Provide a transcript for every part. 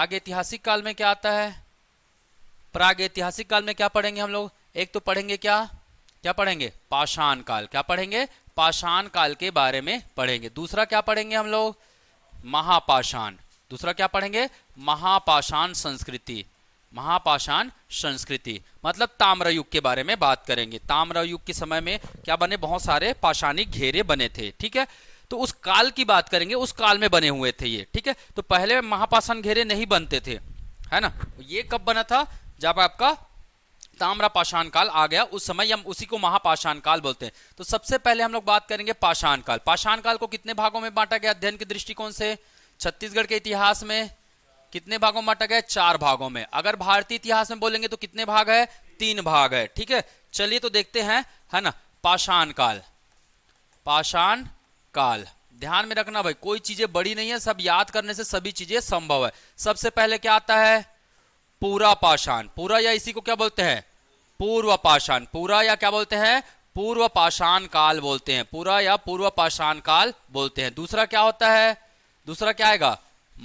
प्रागैतिहासिक काल में क्या आता है? प्रागैतिहासिक काल में क्या पढ़ेंगे हम लोग? एक तो पढ़ेंगे क्या क्या पढ़ेंगे? पाषाण काल। क्या पढ़ेंगे? पाषाण काल के बारे में पढ़ेंगे। दूसरा क्या पढ़ेंगे हम लोग? महापाषाण। दूसरा क्या पढ़ेंगे? महापाषाण संस्कृति। महापाषाण संस्कृति मतलब ताम्र युग के बारे में बात करेंगे। ताम्र युग के समय में क्या बने? बहुत सारे पाषाणिक घेरे बने थे। ठीक है, तो उस काल की बात करेंगे, उस काल में बने हुए थे ये। ठीक है, तो पहले महापाषाण घेरे नहीं बनते थे, है ना। ये कब बना था? जब आपका ताम्र पाषाण काल आ गया, उस समय हम उसी को महापाषाण काल बोलते हैं। तो सबसे पहले हम लोग बात करेंगे पाषाण काल। पाषाण काल को कितने भागों में बांटा गया अध्ययन के दृष्टिकोण से? छत्तीसगढ़ के इतिहास में कितने भागों में बांटा गया? 4 भागों में। अगर भारतीय इतिहास में बोलेंगे तो कितने भाग है? 3 भाग है। ठीक है, चलिए तो देखते हैं, है ना। पाषाण काल। पाषाण काल ध्यान में रखना भाई, कोई चीजें बड़ी नहीं है, सब याद करने से सभी चीजें संभव है। सबसे पहले क्या आता है? पूरा पाषाण। पूरा या इसी को क्या बोलते हैं? पूर्व पाषाण। पूरा या क्या बोलते हैं? पूर्व पाषाण काल बोलते हैं। पूरा या पूर्व पाषाण काल बोलते हैं। दूसरा क्या होता है? दूसरा क्या आएगा?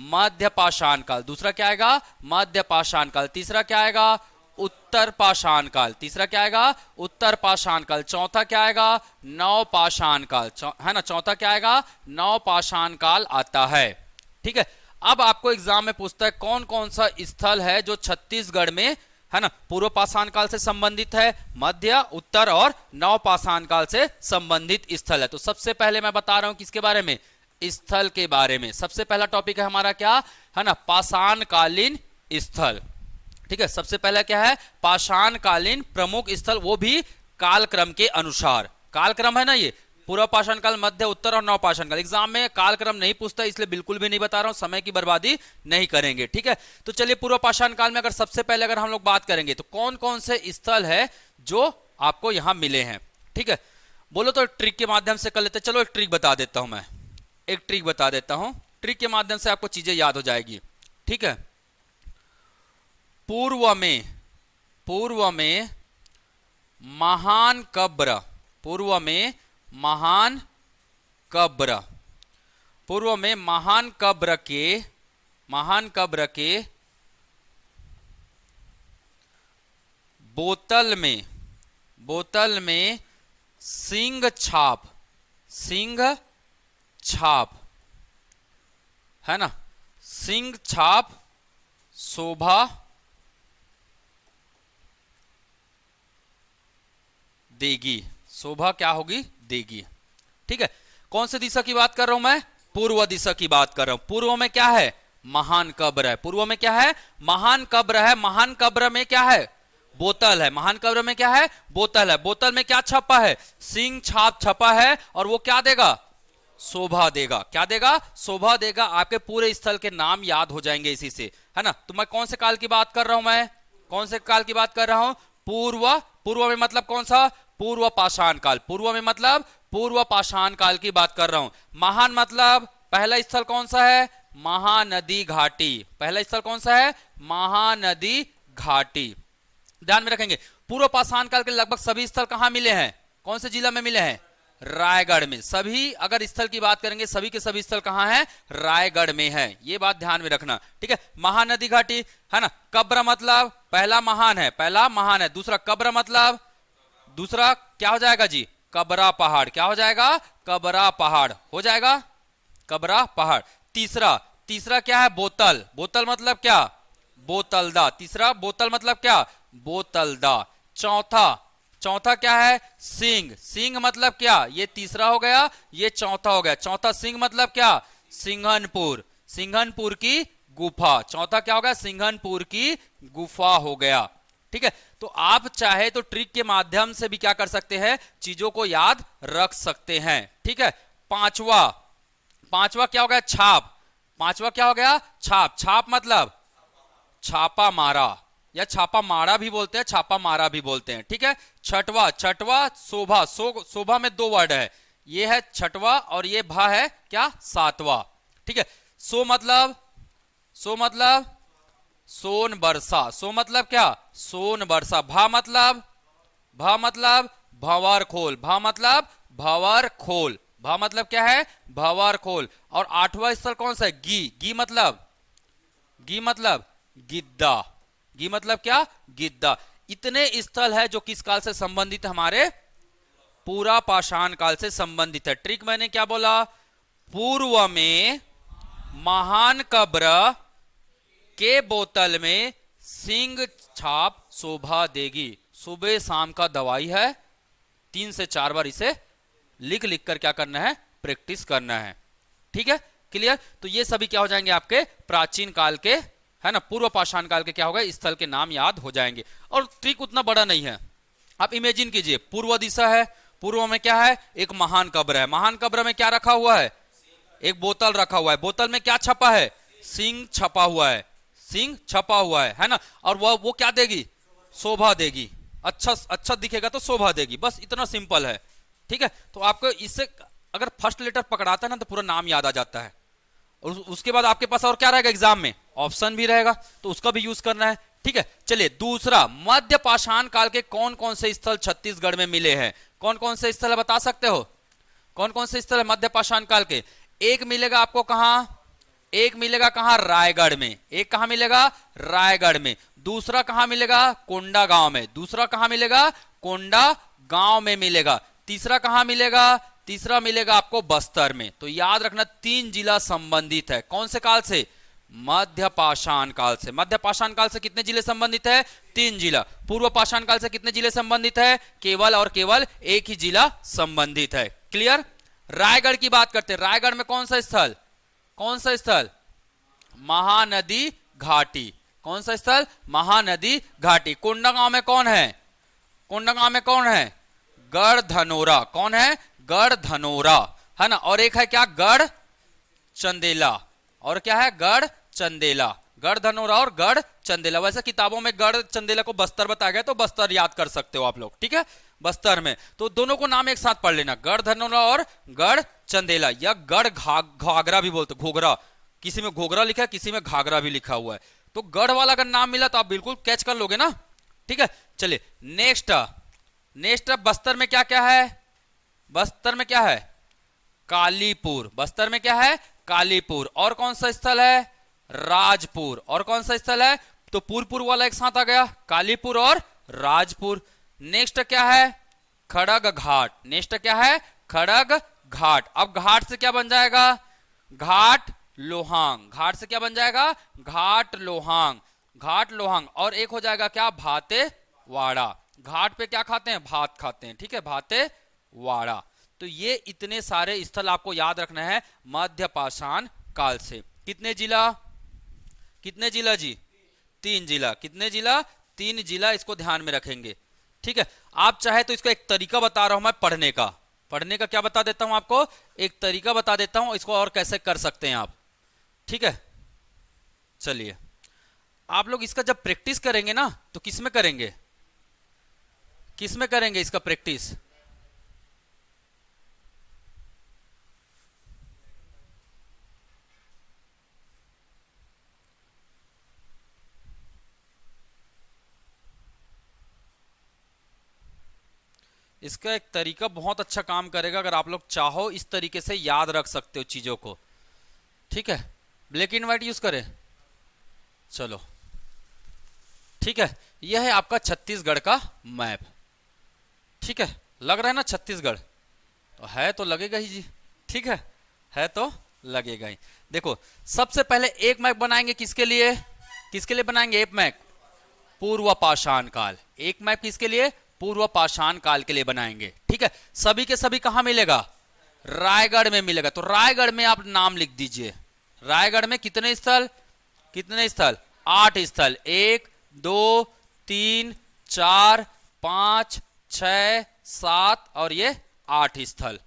मध्य पाषाण काल। दूसरा क्या आएगा? मध्य पाषाण काल। तीसरा क्या आएगा? उत्तर पाषाण काल। तीसरा क्या आएगा? उत्तर पाषाण काल। चौथा क्या आएगा? नव पाषाण काल, है ना। चौथा क्या आएगा? नव पाषाण काल आता है। ठीक है, अब आपको एग्जाम में पूछता है कौन कौन सा स्थल है जो छत्तीसगढ़ में, है ना, पूर्व पाषाण काल से संबंधित है, मध्य, उत्तर और नव पाषाण काल से संबंधित स्थल है। तो सबसे पहले मैं बता रहा हूं किसके बारे में? स्थल के बारे में। सबसे पहला टॉपिक है हमारा क्या, है ना, पाषाण कालीन स्थल। ठीक है, सबसे पहला क्या है? पाषाण कालीन प्रमुख स्थल, वो भी कालक्रम के अनुसार। कालक्रम है ना, ये पूर्व पाषाण काल, मध्य, उत्तर और नव पाषाण काल। एग्जाम में कालक्रम नहीं पूछता, इसलिए बिल्कुल भी नहीं बता रहा हूं, समय की बर्बादी नहीं करेंगे। ठीक है, तो चलिए पूर्व पाषाण काल में अगर सबसे पहले अगर हम लोग बात करेंगे तो कौन कौन से स्थल है जो आपको यहां मिले हैं। ठीक है, बोलो तो ट्रिक के माध्यम से कर लेते। चलो एक ट्रिक बता देता हूं मैं, एक ट्रिक बता देता हूं, ट्रिक के माध्यम से आपको चीजें याद हो जाएगी। ठीक है, पूर्व में महान कब्र, पूर्व में महान कब्र, पूर्व में महान कब्र के बोतल में सिंह छाप, है ना, सिंह छाप शोभा देगी। शोभा क्या होगी? देगी। ठीक है, कौन सी दिशा की बात कर रहा हूं मैं? पूर्व दिशा की बात कर रहा हूं। पूर्व में क्या है? महान कब्र है। पूर्व में क्या है? महान कब्र है। महान कब्र में क्या है? बोतल है। महान कब्र में क्या है? बोतल है। बोतल में क्या छपा है? सिंह छाप छपा है, और वो क्या देगा? शोभा देगा। क्या देगा? शोभा देगा। आपके पूरे स्थल के नाम याद हो जाएंगे इसी से, है ना। तो मैं कौन से काल की बात कर रहा हूं? मैं कौन से काल की बात कर रहा हूं? पूर्व। पूर्व में मतलब कौन सा? पूर्व पाषाण काल। पूर्व में मतलब पूर्व पाषाण काल की बात कर रहा हूं। महान मतलब पहला स्थल कौन सा है? महानदी घाटी। पहला स्थल कौन सा है? महानदी घाटी। ध्यान में रखेंगे, पूर्व पाषाण काल के लगभग सभी स्थल कहां मिले हैं? कौन से जिला में मिले हैं? रायगढ़ में। सभी अगर स्थल की बात करेंगे, सभी के सभी स्थल कहां हैं? रायगढ़ में है। ये बात ध्यान में रखना। ठीक है, महानदी घाटी, है ना। कब्र मतलब पहला महान है, पहला महान है। दूसरा कब्र मतलब दूसरा क्या हो जाएगा जी? कबरा पहाड़। क्या हो जाएगा? कबरा पहाड़ हो जाएगा, कबरा पहाड़। तीसरा क्या है? बोतल। बोतल मतलब क्या? बोतलदा। तीसरा बोतल मतलब क्या? बोतलदा। चौथा क्या है? सिंह। सिंह मतलब क्या? ये तीसरा हो गया, ये चौथा हो गया। चौथा सिंह मतलब क्या? सिंघनपुर। सिंघनपुर की गुफा। चौथा क्या हो गया? सिंघनपुर की गुफा हो गया। ठीक है, तो आप चाहे तो ट्रिक के माध्यम से भी क्या कर सकते हैं? चीजों को याद रख सकते हैं। ठीक है, पांचवा क्या हो गया? छाप। पांचवा क्या हो गया? छाप। छाप मतलब छापा मारा, या छापा मारा भी बोलते हैं, छापा मारा भी बोलते हैं। ठीक है, छठवा शोभा। शोभा में 2 वर्ड है, ये है छठवा और ये भा है क्या? 7वां। ठीक है, सो मतलब सोन बरसा। सो मतलब क्या? सोन बरसा। भा मतलब भंवर खोल। भा मतलब भंवर खोल। भा मतलब क्या है? भंवर खोल। और 8वां स्थल कौन सा है? गी। गी मतलब गी मतलब गिद्दा, गी मतलब क्या, गिद्दा। इतने स्थल है जो किस काल से संबंधित है, हमारे पूरा पाषाण काल से संबंधित है। ट्रिक मैंने क्या बोला, पूर्व में महान कब्र के बोतल में सिंह छाप शोभा देगी। सुबह शाम का दवाई है, 3 से 4 बार इसे लिख लिख कर क्या करना है, प्रैक्टिस करना है। ठीक है, क्लियर। तो ये सभी क्या हो जाएंगे आपके प्राचीन काल के, है ना, पूर्व पाषाण काल के क्या होगा, स्थल के नाम याद हो जाएंगे। और ट्रिक उतना बड़ा नहीं है, आप इमेजिन कीजिए पूर्व दिशा है, पूर्व में क्या है, एक महान कब्र है, महान कब्र में क्या रखा हुआ है, एक बोतल रखा हुआ है, बोतल में क्या छपा है, सिंह छपा हुआ है, सिंह छपा हुआ है ना। और वो क्या देगी, शोभा देगी, अच्छा दिखेगा तो शोभा देगी, बस इतना सिंपल है। ठीक है, तो आपको इससे अगर फर्स्ट लेटर पकड़ाता है ना तो पूरा नाम याद आ जाता है। और उसके बाद आपके पास और क्या रहेगा, एग्जाम में ऑप्शन भी रहेगा, तो उसका भी यूज करना है। ठीक है, चलिए दूसरा, मध्य पाषाण काल के कौन कौन से स्थल छत्तीसगढ़ में मिले हैं, कौन कौन से स्थल है बता सकते हो, कौन कौन से स्थल है मध्य पाषाण काल के। एक मिलेगा आपको कहां, एक मिलेगा कहां, रायगढ़ में, एक कहां मिलेगा, रायगढ़ में। दूसरा कहां मिलेगा, कोंडा गांव में, दूसरा कहां मिलेगा, कोंडा गांव में मिलेगा। तीसरा कहां मिलेगा, तीसरा मिलेगा आपको बस्तर में। तो याद रखना 3 जिला संबंधित है, कौन से काल से, मध्य पाषाण काल से। मध्य पाषाण काल से कितने जिले संबंधित है, 3 जिला। पूर्व पाषाण काल से कितने जिले संबंधित है, केवल और केवल एक ही जिला संबंधित है। क्लियर। रायगढ़ की बात करते हैं, रायगढ़ में कौन सा स्थल, कौन सा स्थल, महानदी घाटी, कौन सा स्थल, महानदी घाटी। कोंडागांव में कौन है, कोंडागांव में कौन है, गढ़धनोरा, कौन है, गढ़धनोरा, है ना। और एक है क्या, गढ़ चंदेला, और क्या है, गढ़ चंदेला, गढ़धनोरा और गढ़ चंदेला। वैसे किताबों में गढ़ चंदेला को बस्तर बताया गया, तो बस्तर याद कर सकते हो आप लोग। ठीक है, बस्तर में तो दोनों को नाम एक साथ पढ़ लेना, गढ़धनोरा और गढ़ चंदेला, या गढ़ घाघरा भी बोलते, घोघरा, किसी में घोघरा लिखा है, किसी में घाघरा भी लिखा हुआ है। तो गढ़ वाला अगर नाम मिला तो आप बिल्कुल कैच कर लोगे ना। ठीक है, चलिए नेक्स्ट, नेक्स्ट बस्तर में क्या क्या है, बस्तर में क्या है, कालीपुर, बस्तर में क्या है, कालीपुर। और कौन सा स्थल है, राजपुर, और कौन सा स्थल है, तो पुरपुर वाला एक साथ आ गया, कालीपुर और राजपुर। नेक्स्ट क्या है, खड़ग घाट, नेक्स्ट क्या है, खड़ग घाट। अब घाट से क्या बन जाएगा, घाट लोहांग, घाट से क्या बन जाएगा, घाट लोहांग, घाट लोहांग। और एक हो जाएगा क्या, भातेवाड़ा, घाट पे क्या खाते हैं, भात खाते हैं। ठीक है, भातेवाड़ा। तो ये इतने सारे स्थल आपको याद रखना है मध्य पाषाण काल से। कितने जिला, कितने जिला जी, 3 जिला, कितने जिला, 3 जिला, इसको ध्यान में रखेंगे। ठीक है, आप चाहे तो इसका एक तरीका बता रहा हूं मैं पढ़ने का, पढ़ने का क्या बता देता हूं आपको, एक तरीका बता देता हूं, इसको और कैसे कर सकते हैं आप। ठीक है, चलिए आप लोग इसका जब प्रैक्टिस करेंगे ना तो किस में करेंगे, किस में करेंगे इसका प्रैक्टिस, इसका एक तरीका बहुत अच्छा काम करेगा, अगर आप लोग चाहो इस तरीके से याद रख सकते हो चीजों को। ठीक है, ब्लैक एंड व्हाइट यूज करें, चलो ठीक है। यह है आपका छत्तीसगढ़ का मैप। ठीक है, लग रहा है ना छत्तीसगढ़, तो है तो लगेगा ही जी। ठीक है तो लगेगा ही। देखो सबसे पहले एक मैप बनाएंगे, किसके लिए, किसके लिए बनाएंगे, एक मैप पूर्व पाषाण काल, एक मैप किसके लिए, पूर्व पाषाण काल के लिए बनाएंगे। ठीक है, सभी के सभी कहां मिलेगा, रायगढ़ में मिलेगा। तो रायगढ़ में आप नाम लिख दीजिए, रायगढ़ में कितने स्थल, कितने स्थल, 8 स्थल, 1 2 3 4 5 6 7 और ये 8 स्थल।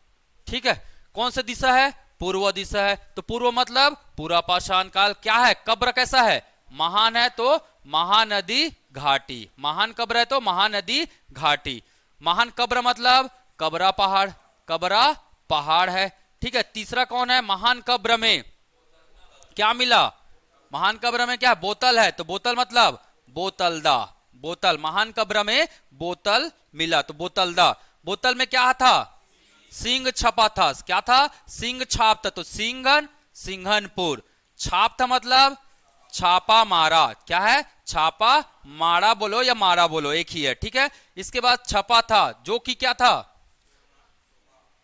ठीक है, कौन सा दिशा है, पूर्व दिशा है। तो पूर्व मतलब पूरा पाषाण काल। क्या है, कब्र कैसा है, महान है तो महानदी घाटी, महान कब्र है तो महानदी घाटी। महान कब्र मतलब कबरा पहाड़, कबरा पहाड़ है। ठीक है, तीसरा कौन है, महान कब्र में क्या मिला, महान कब्र में क्या, बोतल है, तो बोतल मतलब बोतलदा, बोतल, महान कब्र में बोतल मिला तो बोतलदा। बोतल में क्या था, सिंह छपा था, क्या था, सिंह छाप था, तो सिंघन, सिंघनपुर। छाप था मतलब छापा मारा। क्या है? छापा मारा बोलो या मारा बोलो, एक ही है, ठीक है। इसके बाद छपा था, जो कि क्या था?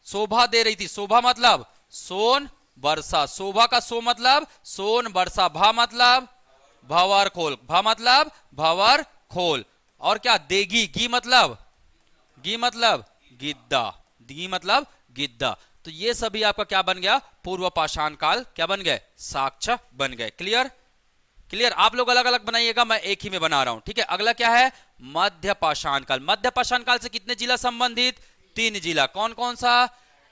शोभा दे रही थी। शोभा मतलब सोन वर्षा, शोभा का सो मतलब सोन वर्षा, भा मतलब भंवर खोल, भा मतलब भंवर खोल। और क्या? देगी, गी मतलब गिद्दा, गी मतलब गिद्दा। तो ये सभी आपका क्या बन गया? पूर्व पाषाण काल क्या बन गए? साक्ष्य बन गए। क्लियर? क्लियर? आप लोग अलग अलग बनाइएगा, मैं एक ही में बना रहा हूं, ठीक है। अगला क्या है? मध्य पाषाण काल। मध्य पाषाण काल से कितने जिला संबंधित? 3 जिला। कौन कौन सा?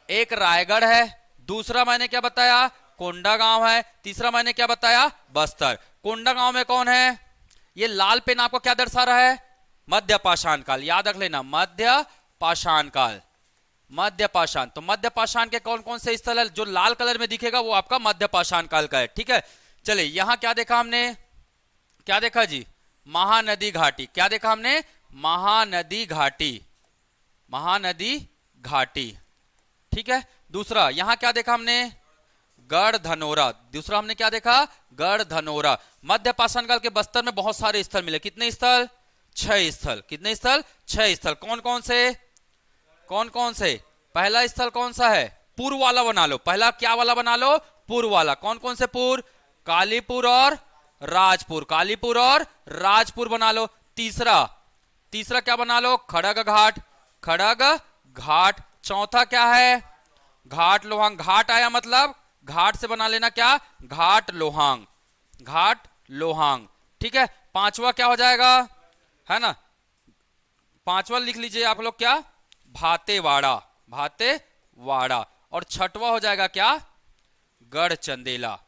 एक रायगढ़ है, दूसरा मैंने क्या बताया? कोंडागांव है, तीसरा मैंने क्या बताया? बस्तर। कोंडागांव में कौन है? ये लाल पेन आपको क्या दर्शा रहा है? मध्य पाषाण काल। याद रख लेना, मध्य पाषाण काल, मध्य पाषाण। तो मध्य पाषाण के कौन कौन से स्थल है? जो लाल कलर में दिखेगा वो आपका मध्य पाषाण काल का है, ठीक है। चलिए यहां क्या देखा हमने? क्या देखा जी? महानदी घाटी। क्या देखा हमने? महानदी घाटी, महानदी घाटी, ठीक है। दूसरा यहां क्या देखा हमने? गढ़ धनोरा। दूसरा हमने क्या देखा? गढ़ धनोरा। मध्य पाषाण काल के बस्तर में बहुत सारे स्थल मिले। कितने स्थल? 6 स्थल। कितने स्थल? 6 स्थल। कौन कौन से? कौन कौन से? पहला स्थल कौन सा है? पूर्व वाला बना लो। पहला क्या वाला बना लो? पूर्व वाला। कौन कौन से पूर्व? कालीपुर और राजपुर, कालीपुर और राजपुर बना लो। तीसरा, तीसरा क्या बना लो? खड़ग घाट, खड़ग घाट। चौथा क्या है? घाट लोहांग। घाट आया मतलब घाट से बना लेना क्या? घाट लोहांग, घाट लोहांग, ठीक है। पांचवा क्या हो जाएगा? है ना, पांचवा लिख लीजिए आप लोग, क्या? भातेवाड़ा, भातेवाड़ा। और छठवा हो जाएगा क्या? गढ़ चंदेला,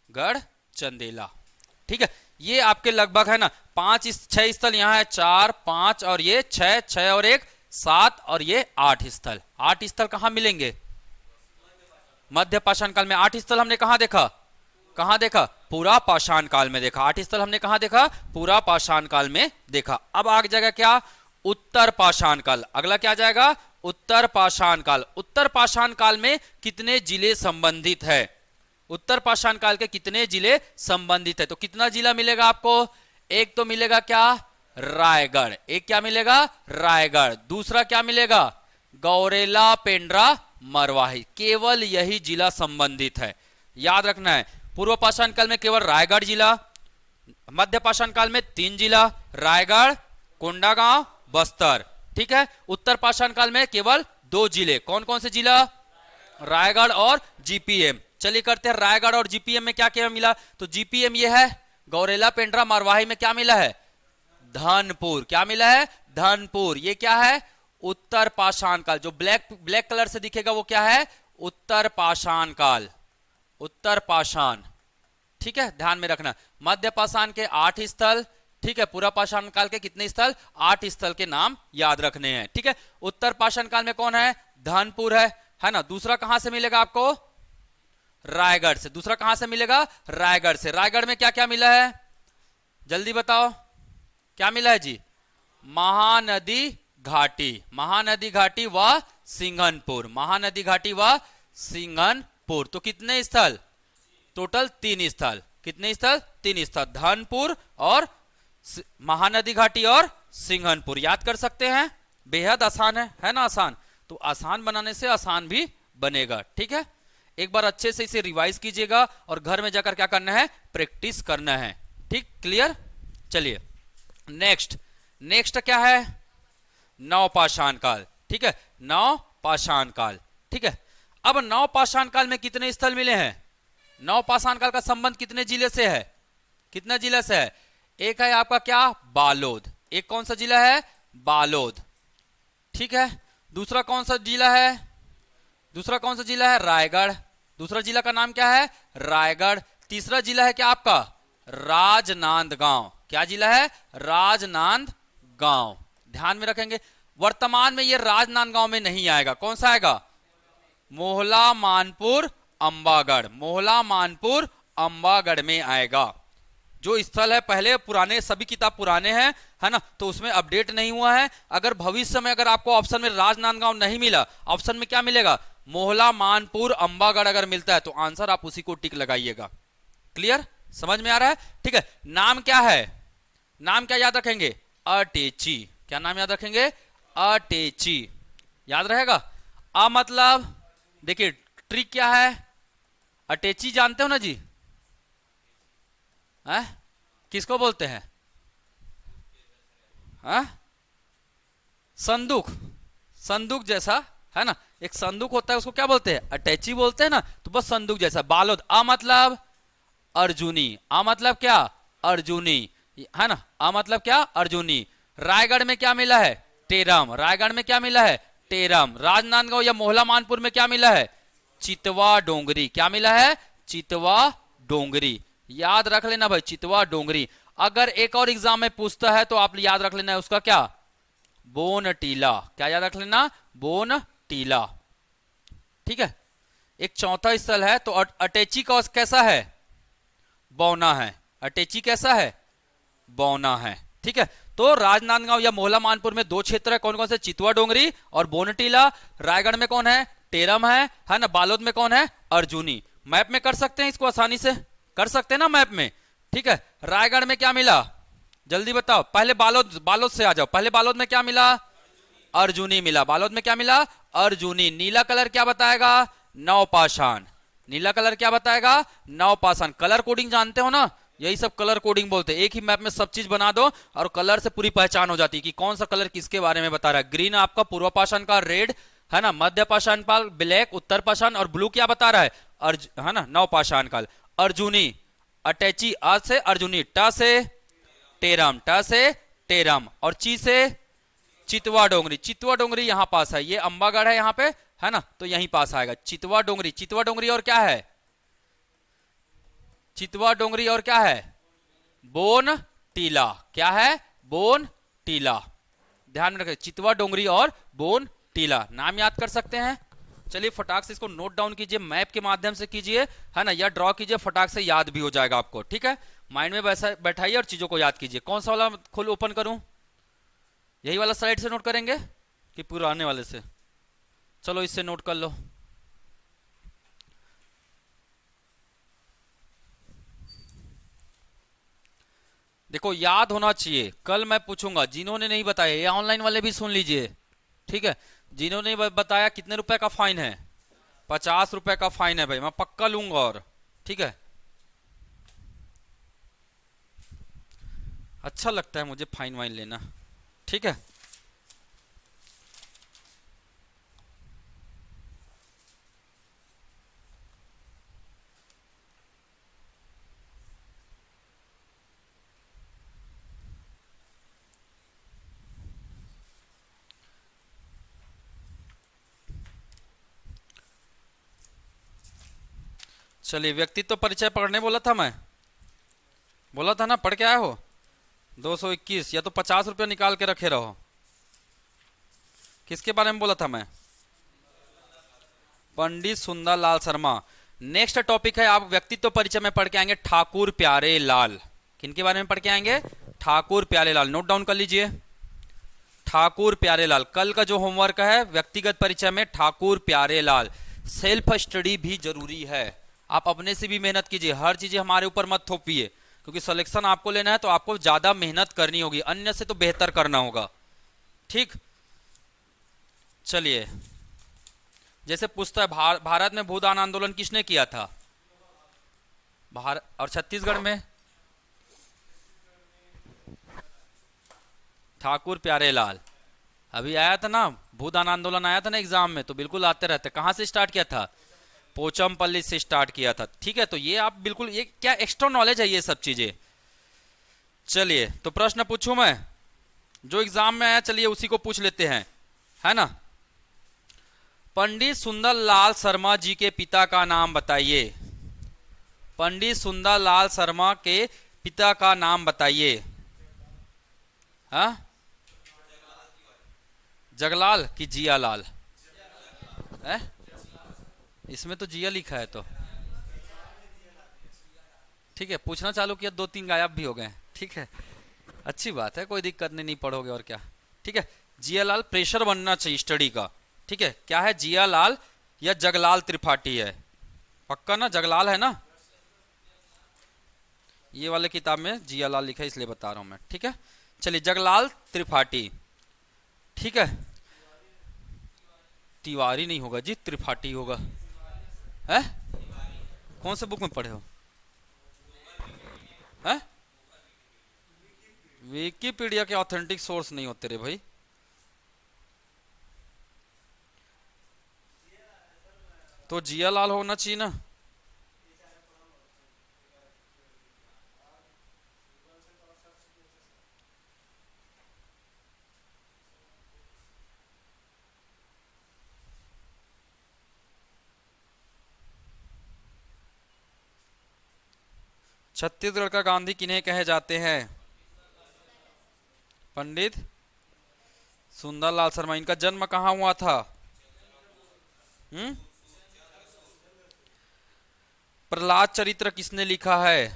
गढ़ चंदेला, ठीक है। ये आपके लगभग है ना 6 स्थल यहाँ है, 4 5 और ये 6 और 1 7 और ये 8 स्थल। 8 स्थल कहां मिलेंगे? मध्य पाषाण काल में 8 स्थल हमने कहां देखा? कहां देखा? पूरा पाषाण काल में देखा। 8 स्थल हमने कहां देखा? पूरा पाषाण काल में देखा। अब आगे जाएगा क्या? उत्तर पाषाण काल। अगला क्या जाएगा? उत्तर पाषाण काल। उत्तर पाषाण काल में कितने जिले संबंधित है? उत्तर पाषाण काल के कितने जिले संबंधित है? तो कितना जिला मिलेगा आपको? एक तो मिलेगा क्या? रायगढ़। एक क्या मिलेगा? रायगढ़। दूसरा क्या मिलेगा? गौरेला, पेंड्रा, मरवाही। केवल यही जिला संबंधित है, याद रखना है। पूर्व पाषाण काल में केवल रायगढ़ जिला, मध्य पाषाण काल में 3 जिला, रायगढ़, कोंडागांव, बस्तर, ठीक है। उत्तर पाषाण काल में केवल 2 जिले। कौन कौन से जिला? रायगढ़ और जीपीएम। चलिए करते हैं रायगढ़ और जीपीएम में क्या क्या मिला। तो जीपीएम ये है, गौरेला, पेंड्रा, मरवाही में क्या मिला है? धनपुर। क्या मिला है? धनपुर। ये क्या है? उत्तर पाषाण काल। जो ब्लैक कलर से दिखेगा वो क्या है? उत्तर पाषाण काल, उत्तर पाषाण, ठीक है, ध्यान में रखना। मध्य पाषाण के 8 स्थल, ठीक है। पूरा पाषाण काल के कितने स्थल? 8 स्थल के नाम याद रखने हैं, ठीक है। उत्तर पाषाण काल में कौन है? धनपुर है ना। दूसरा कहां से मिलेगा आपको? रायगढ़ से। दूसरा कहां से मिलेगा? रायगढ़ से। रायगढ़ में क्या क्या मिला है? जल्दी बताओ, क्या मिला है जी? महानदी घाटी, महानदी घाटी व सिंघनपुर, महानदी घाटी व सिंघनपुर। तो कितने स्थल? टोटल 3 स्थल। कितने स्थल? 3 स्थल। धनपुर और महानदी घाटी और सिंघनपुर। याद कर सकते हैं, बेहद आसान है ना? आसान। तो आसान बनाने से आसान भी बनेगा, ठीक है। एक बार अच्छे से इसे रिवाइज कीजिएगा और घर में जाकर क्या करना है? प्रैक्टिस करना है, ठीक। क्लियर? चलिए नेक्स्ट, नेक्स्ट क्या है? नवपाषाण काल, ठीक है। नवपाषाण काल, ठीक है। अब नवपाषाण काल में कितने स्थल मिले हैं? नवपाषाण काल का संबंध कितने जिले से है? कितने जिले से है? एक है आपका क्या? बालोद। एक कौन सा जिला है? बालोद, ठीक है। दूसरा कौन सा जिला है? दूसरा कौन सा जिला है? रायगढ़। दूसरा जिला का नाम क्या है? रायगढ़। तीसरा जिला है क्या आपका? राजनांदगांव। क्या जिला है? राजनांदगांव। ध्यान में रखेंगे। वर्तमान में ये राजनांदगांव में नहीं आएगा। कौन सा आएगा? मोहला, मानपुर, अंबागढ़। मोहला, मानपुर, अंबागढ़ में आएगा। जो स्थल है पहले पुराने, सभी किताब पुराने हैं, है ना, तो उसमें अपडेट नहीं हुआ है। अगर भविष्य में अगर आपको ऑप्शन में राजनांदगांव नहीं मिला, ऑप्शन में क्या मिलेगा? मोहला, मानपुर, अंबागढ़ अगर मिलता है तो आंसर आप उसी को टिक लगाइएगा। क्लियर? समझ में आ रहा है? ठीक है, नाम क्या है? नाम क्या याद रखेंगे? अटेची। क्या नाम याद रखेंगे? अटेची। याद रहेगा? अ मतलब, देखिए ट्रिक क्या है, अटेची जानते हो ना जी? है? किसको बोलते हैं? है? संदूक। संदूक जैसा है ना, एक संदूक होता है उसको क्या बोलते हैं? अटैची बोलते हैं ना। तो बस संदूक जैसा। बालोद, अ मतलब अर्जुनी। अ मतलब क्या? अर्जुनी, है ना। अ मतलब क्या? अर्जुनी। रायगढ़ में क्या मिला है? टेरम। रायगढ़ में क्या मिला है? टेरम। राजनांदगांव या मोहला मानपुर में क्या मिला है? चितवा डोंगरी। क्या मिला है? चितवा डोंगरी। याद रख लेना भाई, चितवा डोंगरी। अगर एक और एग्जाम में पूछता है तो आप याद रख लेना है उसका क्या? बोन टीला। क्या याद रख लेना? बोन टीला। ठीक है। एक चौथा स्थल है, तो अटेची का कैसा है? बौना है। अटेची कैसा है? बौना है। ठीक है। तो राजनांदगांव या मोहला मानपुर में दो क्षेत्र है, कौन कौन से? चितवा डोंगरी और बोनटीला। रायगढ़ में कौन है? टेरम है ना। बालोद में कौन है? अर्जुनी। मैप में कर सकते हैं इसको, आसानी से कर सकते हैं ना मैप में। ठीक है। रायगढ़ में क्या मिला? जल्दी बताओ। पहले बालोद, बालोद से आ जाओ। पहले बालोद में क्या मिला? अर्जुनी मिला। बालोद में क्या मिला? अर्जुनी। नीला कलर क्या बताएगा? नवपाषाण। नीला कलर क्या बताएगा? नवपाषाण। कलर कोडिंग जानते हो ना? यही सब कलर कोडिंग बोलते हैं। एक ही मैप में सब चीज बना दो और कलर से पूरी पहचान हो जाती है कि कौन सा कलर किसके बारे में बता रहा है। ग्रीन आपका पूर्व पाषाण का रेड, है ना। मध्य पाषाण काल ब्लैक, उत्तर पाषाण। और ब्लू क्या बता रहा है? है ना, नवपाषाण काल। अर्जुनी, अटैची, अ से अर्जुनी, ट से टेरम, ट से टेरम, और ची से चितवा डोंगरी। चितवा डोंगरी यहां पास है, ये अंबागढ़ है यहां पे, है ना। तो यहीं पास आएगा चितवा डोंगरी। चितवा डोंगरी और क्या है? चितवा डोंगरी और क्या है? बोन टीला। क्या है? बोन टीला। ध्यान में रखें, चितवा डोंगरी और बोन टीला। नाम याद कर सकते हैं। चलिए फटाक से इसको नोट डाउन कीजिए, मैप के माध्यम से कीजिए, है ना, या ड्रॉ कीजिए, फटाक से याद भी हो जाएगा आपको। ठीक है, माइंड में वैसा बैठाइए और चीजों को याद कीजिए। कौन सा वाला खोल ओपन करूं? यही वाला स्लाइड से नोट करेंगे कि पुराने वाले से? चलो इससे नोट कर लो। देखो याद होना चाहिए, कल मैं पूछूंगा। जिन्होंने नहीं बताया, ये ऑनलाइन वाले भी सुन लीजिए। ठीक है, जिन्होंने बताया कितने रुपए का फाइन है? 50 रुपए का फाइन है भाई, मैं पक्का लूंगा। और ठीक है, अच्छा लगता है मुझे फाइन वाइन लेना। ठीक है, चलिए व्यक्तित्व परिचय पढ़ने बोला था मैं, बोला था ना, पढ़ के आए हो? 221 या तो 50 रुपया निकाल के रखे रहो। किसके बारे में बोला था मैं? पंडित सुंदरलाल शर्मा। नेक्स्ट टॉपिक है, आप व्यक्तित्व परिचय में पढ़ के आएंगे ठाकुर प्यारे लाल। किनके बारे में पढ़ के आएंगे? ठाकुर प्यारे लाल। नोट डाउन कर लीजिए, ठाकुर प्यारे लाल। कल का जो होमवर्क है व्यक्तिगत परिचय में ठाकुर प्यारे लाल। सेल्फ स्टडी भी जरूरी है, आप अपने से भी मेहनत कीजिए, हर चीजें हमारे ऊपर मत थोपिए, क्योंकि सिलेक्शन आपको लेना है तो आपको ज्यादा मेहनत करनी होगी, अन्य से तो बेहतर करना होगा। ठीक, चलिए जैसे पूछता है भारत में भूदान आंदोलन किसने किया था? भारत। और छत्तीसगढ़ में? ठाकुर प्यारे लाल। अभी आया था ना भूदान आंदोलन, आया था ना एग्जाम में, तो बिल्कुल आते रहते। कहां से स्टार्ट किया था? पोचमपल्ली से स्टार्ट किया था। ठीक है, तो ये आप बिल्कुल, ये क्या एक्स्ट्रा नॉलेज है ये सब चीजें। चलिए तो प्रश्न पूछूं मैं, जो एग्जाम में आया, चलिए उसी को पूछ लेते हैं, है ना। पंडित सुंदरलाल शर्मा जी के पिता का नाम बताइए। पंडित सुंदरलाल शर्मा के पिता का नाम बताइए। हाँ, जगलाल कि जियालाल है? इसमें तो जिया लिखा है तो। ठीक है, पूछना चालू किया, 2-3 गायब भी हो गए। ठीक है, अच्छी बात है, कोई दिक्कत नहीं, पढ़ोगे और क्या। ठीक है, जियालाल प्रेशर बनना चाहिए स्टडी का। ठीक है, क्या है, जियालाल या जगलाल त्रिपाठी है? पक्का ना, जगलाल है ना? ये वाले किताब में जियालाल लिखा है इसलिए बता रहा हूं मैं, ठीक है। चलिए, जगलाल त्रिपाठी, ठीक है। तिवारी नहीं होगा जी, त्रिपाठी होगा। है? कौन से बुक में पढ़े हो? है? विकिपीडिया के ऑथेंटिक सोर्स नहीं होते रे भाई। तो जियालाल होना चाहिए ना। छत्तीसगढ़ का गांधी किन्हें कहे जाते हैं? पंडित सुंदरलाल शर्मा। इनका जन्म कहाँ हुआ था? हम्म। प्रहलाद चरित्र किसने लिखा है?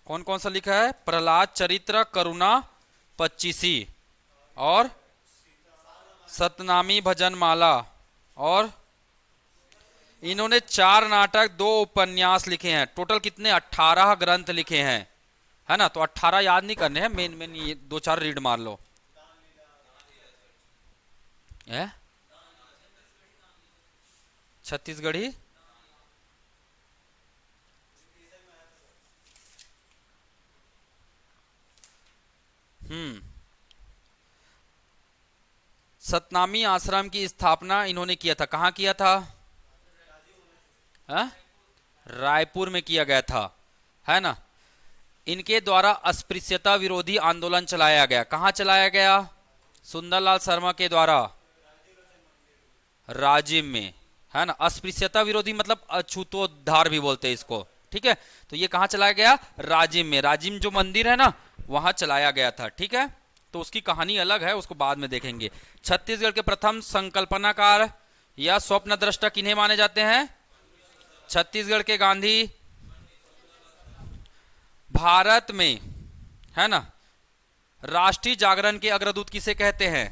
कौन कौन सा लिखा है? प्रहलाद चरित्र, करुणा पच्चीसी, और सतनामी भजन माला, और इन्होंने 4 नाटक, 2 उपन्यास लिखे हैं। टोटल कितने? 18 ग्रंथ लिखे हैं, है ना। तो 18 याद नहीं करने हैं, मेन मेन ये 2-4 रीड मार लो। है? छत्तीसगढ़ी। हम्म। सतनामी आश्रम की स्थापना इन्होंने किया था। कहाँ किया था? है? रायपुर में किया गया था, है ना। इनके द्वारा अस्पृश्यता विरोधी आंदोलन चलाया गया। कहाँ चलाया गया? सुंदरलाल शर्मा के द्वारा राजिम में, है ना। अस्पृश्यता विरोधी मतलब अछूतोद्धार भी बोलते हैं इसको, ठीक है। तो ये कहाँ चलाया गया? राजिम में। राजिम जो मंदिर है ना, वहां चलाया गया था, ठीक है। तो उसकी कहानी अलग है, उसको बाद में देखेंगे। छत्तीसगढ़ के प्रथम संकल्पनाकार या स्वप्न दृष्टा किन्हें माने जाते हैं? छत्तीसगढ़ के गांधी। भारत में, है ना, राष्ट्रीय जागरण के अग्रदूत किसे कहते हैं?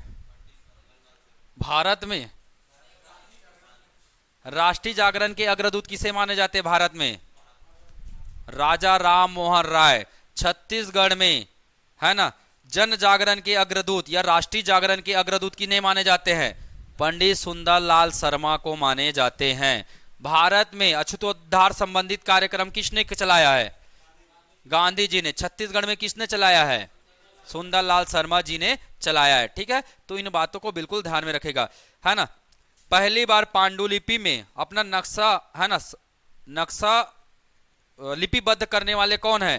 भारत में राष्ट्रीय जागरण के अग्रदूत किसे माने जाते हैं भारत में? राजा राम मोहन राय। छत्तीसगढ़ में, है ना, जन जागरण के अग्रदूत या राष्ट्रीय जागरण के अग्रदूत किन्हें माने जाते हैं? पंडित सुंदरलाल शर्मा को माने जाते हैं। भारत में अछूतोद्धार संबंधित कार्यक्रम किसने चलाया है? गांधी जी ने। छत्तीसगढ़ में किसने चलाया है? सुंदरलाल शर्मा जी ने चलाया है, ठीक है। तो इन बातों को बिल्कुल ध्यान में रखेगा, है ना। पहली बार पांडुलिपि में अपना नक्शा, है ना, नक्शा लिपिबद्ध करने वाले कौन है?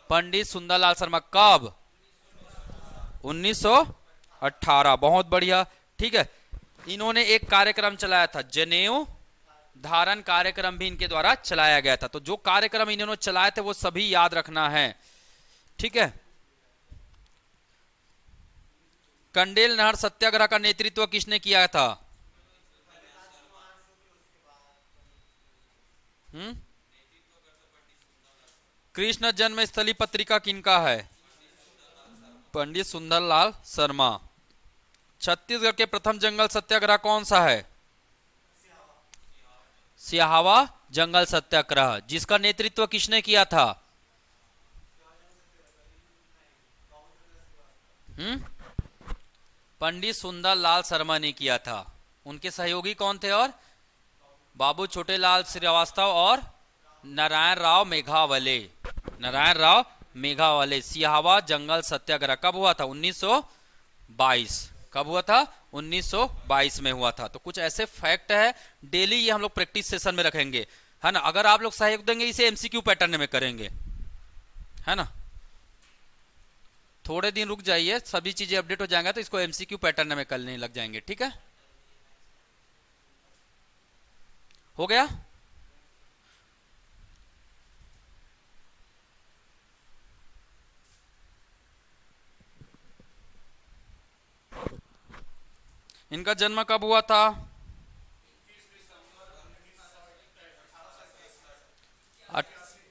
पंडित सुंदरलाल शर्मा। कब? 1918। बहुत बढ़िया, ठीक है। इन्होंने एक कार्यक्रम चलाया था, जनेऊ धारण कार्यक्रम भी इनके द्वारा चलाया गया था। तो जो कार्यक्रम इन्होंने चलाए थे वो सभी याद रखना है, ठीक है। कंडेल नहर सत्याग्रह का नेतृत्व किसने किया था? कृष्ण जन्मस्थली पत्रिका किनका है? पंडित सुंदरलाल शर्मा। छत्तीसगढ़ के प्रथम जंगल सत्याग्रह कौन सा है? सिहावा जंगल सत्याग्रह। जिसका नेतृत्व किसने किया था? पंडित सुंदरलाल शर्मा ने किया था। उनके सहयोगी कौन थे? और बाबू छोटेलाल श्रीवास्तव और नारायण राव मेघावले। नारायण राव मेघावले। सिहावा जंगल सत्याग्रह कब हुआ था? 1922। कब हुआ था? 1922 में हुआ था। तो कुछ ऐसे फैक्ट है, डेली ये हम लोग प्रैक्टिस सेशन में रखेंगे, है ना। अगर आप लोग सहयोग देंगे, इसे एमसीक्यू पैटर्न में करेंगे, है ना। थोड़े दिन रुक जाइए, सभी चीजें अपडेट हो जाएंगे तो इसको एमसीक्यू पैटर्न में करने लग जाएंगे, ठीक है। हो गया? इनका जन्म कब हुआ था?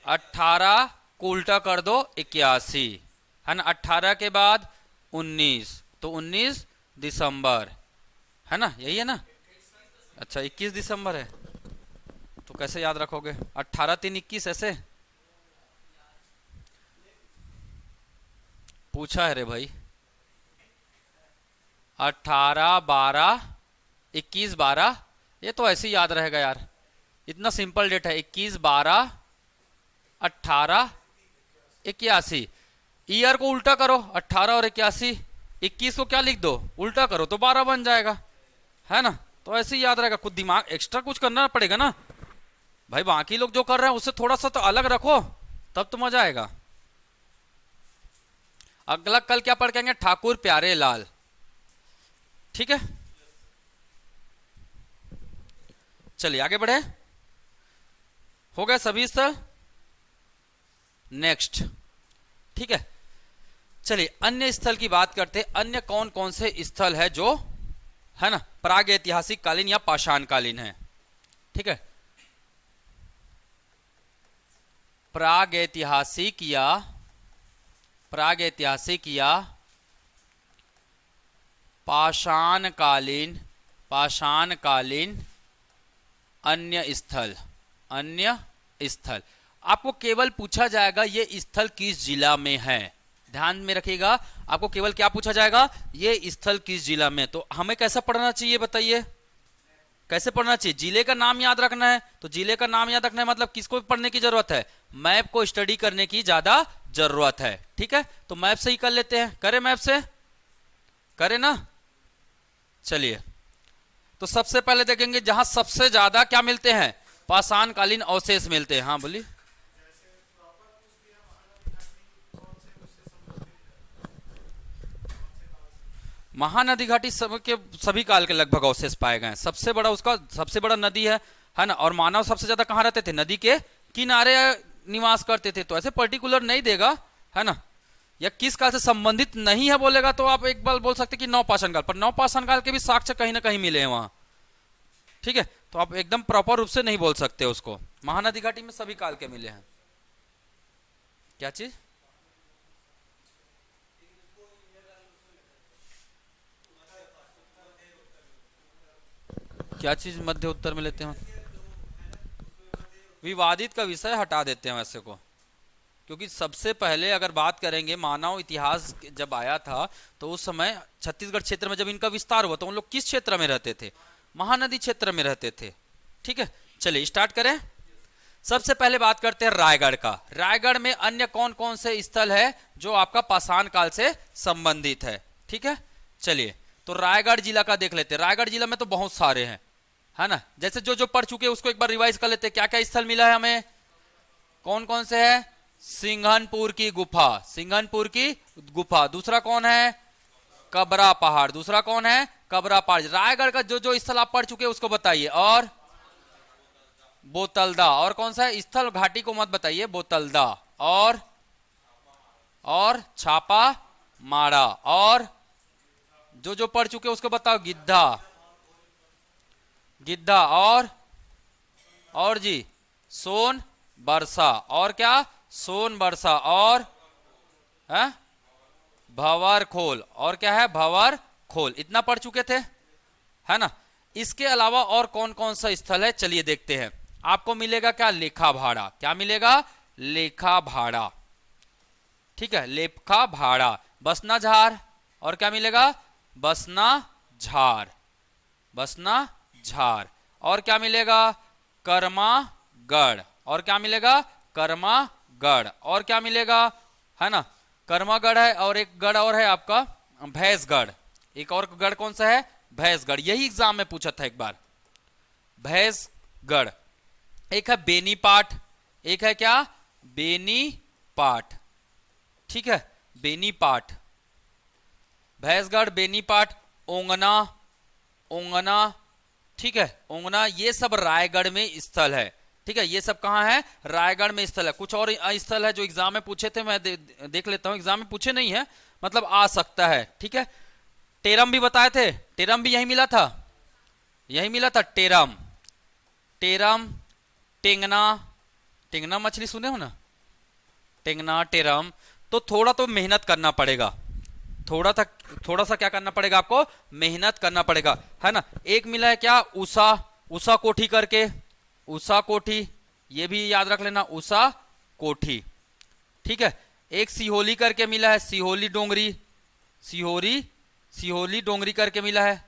18 को उल्टा कर दो 81, है ना। 18 के बाद 19, तो 19 दिसंबर, है ना, यही है ना। अच्छा, 21 दिसंबर है, तो तो कैसे याद रखोगे? 18 3 21 ऐसे पूछा है रे भाई। 18 12 21 12, ये तो ऐसे ही याद रहेगा यार, इतना सिंपल डेट है। 21 12 18 81। ईयर को उल्टा करो, 18 और 81, 21 को क्या लिख दो, उल्टा करो तो 12 बन जाएगा, है ना? तो ऐसे ही याद रहेगा। कुछ दिमाग एक्स्ट्रा कुछ करना पड़ेगा ना भाई, बाकी लोग जो कर रहे हैं उससे थोड़ा सा तो अलग रखो, तब तो मजा आएगा। अगला कल क्या पढ़ के आएंगे? ठाकुर प्यारे लाल। ठीक है, चलिए आगे बढ़े। हो गए सभी स्थल? नेक्स्ट, ठीक है, चलिए अन्य स्थल की बात करते हैं। अन्य कौन कौन से स्थल है जो, है ना, प्राग ऐतिहासिक कालीन या पाषाण कालीन है? ठीक है, प्राग ऐतिहासिक या पाषाण कालीन अन्य स्थल। आपको केवल पूछा जाएगा ये स्थल किस जिला में है, ध्यान में रखिएगा। आपको केवल क्या पूछा जाएगा? ये स्थल किस जिला में। तो हमें कैसा पढ़ना चाहिए बताइए? कैसे पढ़ना चाहिए? जिले का नाम याद रखना है। तो जिले का नाम याद रखना है मतलब किसको पढ़ने की जरूरत है? मैप को स्टडी करने की ज्यादा जरूरत है। ठीक है, तो मैप से ही कर लेते हैं। करें मैप से? करें ना? चलिए, तो सबसे पहले देखेंगे जहां सबसे ज्यादा क्या मिलते हैं? पाषाण कालीन अवशेष मिलते हैं। हाँ बोलिए। महानदी घाटी के सभी काल के लगभग अवशेष पाए गए हैं। सबसे बड़ा उसका सबसे बड़ा नदी है ना। और मानव सबसे ज्यादा कहां रहते थे? नदी के किनारे निवास करते थे। तो ऐसे पर्टिकुलर नहीं देगा, है ना, या किस काल से संबंधित नहीं है बोलेगा तो आप एक बार बोल सकते कि नवपाषाण काल, पर नवपाषाण काल के भी साक्ष्य कहीं ना कहीं मिले हैं वहां। ठीक है, तो आप एकदम प्रॉपर रूप से नहीं बोल सकते उसको। महानदी घाटी में सभी काल के मिले हैं। क्या चीज? क्या चीज मध्य उत्तर में लेते हैं? विवादित का विषय हटा देते हैं वैसे को, क्योंकि सबसे पहले अगर बात करेंगे मानव इतिहास जब आया था तो उस समय छत्तीसगढ़ क्षेत्र में जब इनका विस्तार हुआ तो उन लोग किस क्षेत्र में रहते थे? महानदी क्षेत्र में रहते थे। ठीक है, चलिए स्टार्ट करें। सबसे पहले बात करते हैं रायगढ़ का। रायगढ़ में अन्य कौन कौन से स्थल है जो आपका पाषाण काल से संबंधित है? ठीक है, चलिए तो रायगढ़ जिला का देख लेते हैं। रायगढ़ जिला में तो बहुत सारे हैं, है ना। जैसे जो जो पढ़ चुके हैं उसको एक बार रिवाइज कर लेते हैं। क्या क्या स्थल मिला है हमें? कौन कौन से है? सिंघनपुर की गुफा, सिंघनपुर की गुफा। दूसरा कौन है? कबरा पहाड़। दूसरा कौन है? कबरा पहाड़। रायगढ़ का जो जो स्थल आप पढ़ चुके हैं उसको बताइए। और बोतलदा। और कौन सा है स्थल? घाटी को मत बताइए, बोतलदा। और छापा मारा। और जो जो पढ़ चुके उसको बताओ। गिद्धा। और जी सोन बरसा। और क्या? सोन बरसा। और है भंवर खोल। और क्या है? भंवर खोल। इतना पढ़ चुके थे, है ना। इसके अलावा और कौन कौन सा स्थल है चलिए देखते हैं। आपको मिलेगा क्या? लेखा भाड़ा। क्या मिलेगा? लेखा भाड़ा। ठीक है, लेखा भाड़ा। बसना झार। और क्या मिलेगा? बसना झार। और क्या मिलेगा? कर्मागढ़। और क्या मिलेगा? कर्मागढ़। और क्या मिलेगा? है ना, कर्मागढ़ है। और एक गढ़ और है आपका भैंसगढ़। एक और गढ़ कौन सा है? भैंसगढ़। यही एग्जाम में पूछा था एक बार, भैंसगढ़। एक है बेनीपाट। एक है क्या? बेनीपाट। ठीक है, बेनीपाट, भैंसगढ़, बेनीपाट, ओंगना। ठीक है, ओंगना। ये सब रायगढ़ में स्थल है। ठीक है, ये सब कहां है? रायगढ़ में स्थल है। कुछ और स्थल है जो एग्जाम में पूछे थे, मैं देख लेता हूं। एग्जाम में पूछे नहीं है, मतलब आ सकता है। ठीक है, टेरम भी बताए थे। टेरम भी यही मिला था, टेरम। टेंगना मछली सुने हो ना? टेंगना, टेरम। तो थोड़ा तो मेहनत करना पड़ेगा। थोड़ा सा क्या करना पड़ेगा आपको? मेहनत करना पड़ेगा, है ना। एक मिला है क्या? उषा कोठी करके, उषा कोठी, ये भी याद रख लेना, उषा कोठी। ठीक है, एक सिहोली करके मिला है, सिहोली डोंगरी, सिहोली डोंगरी करके मिला है।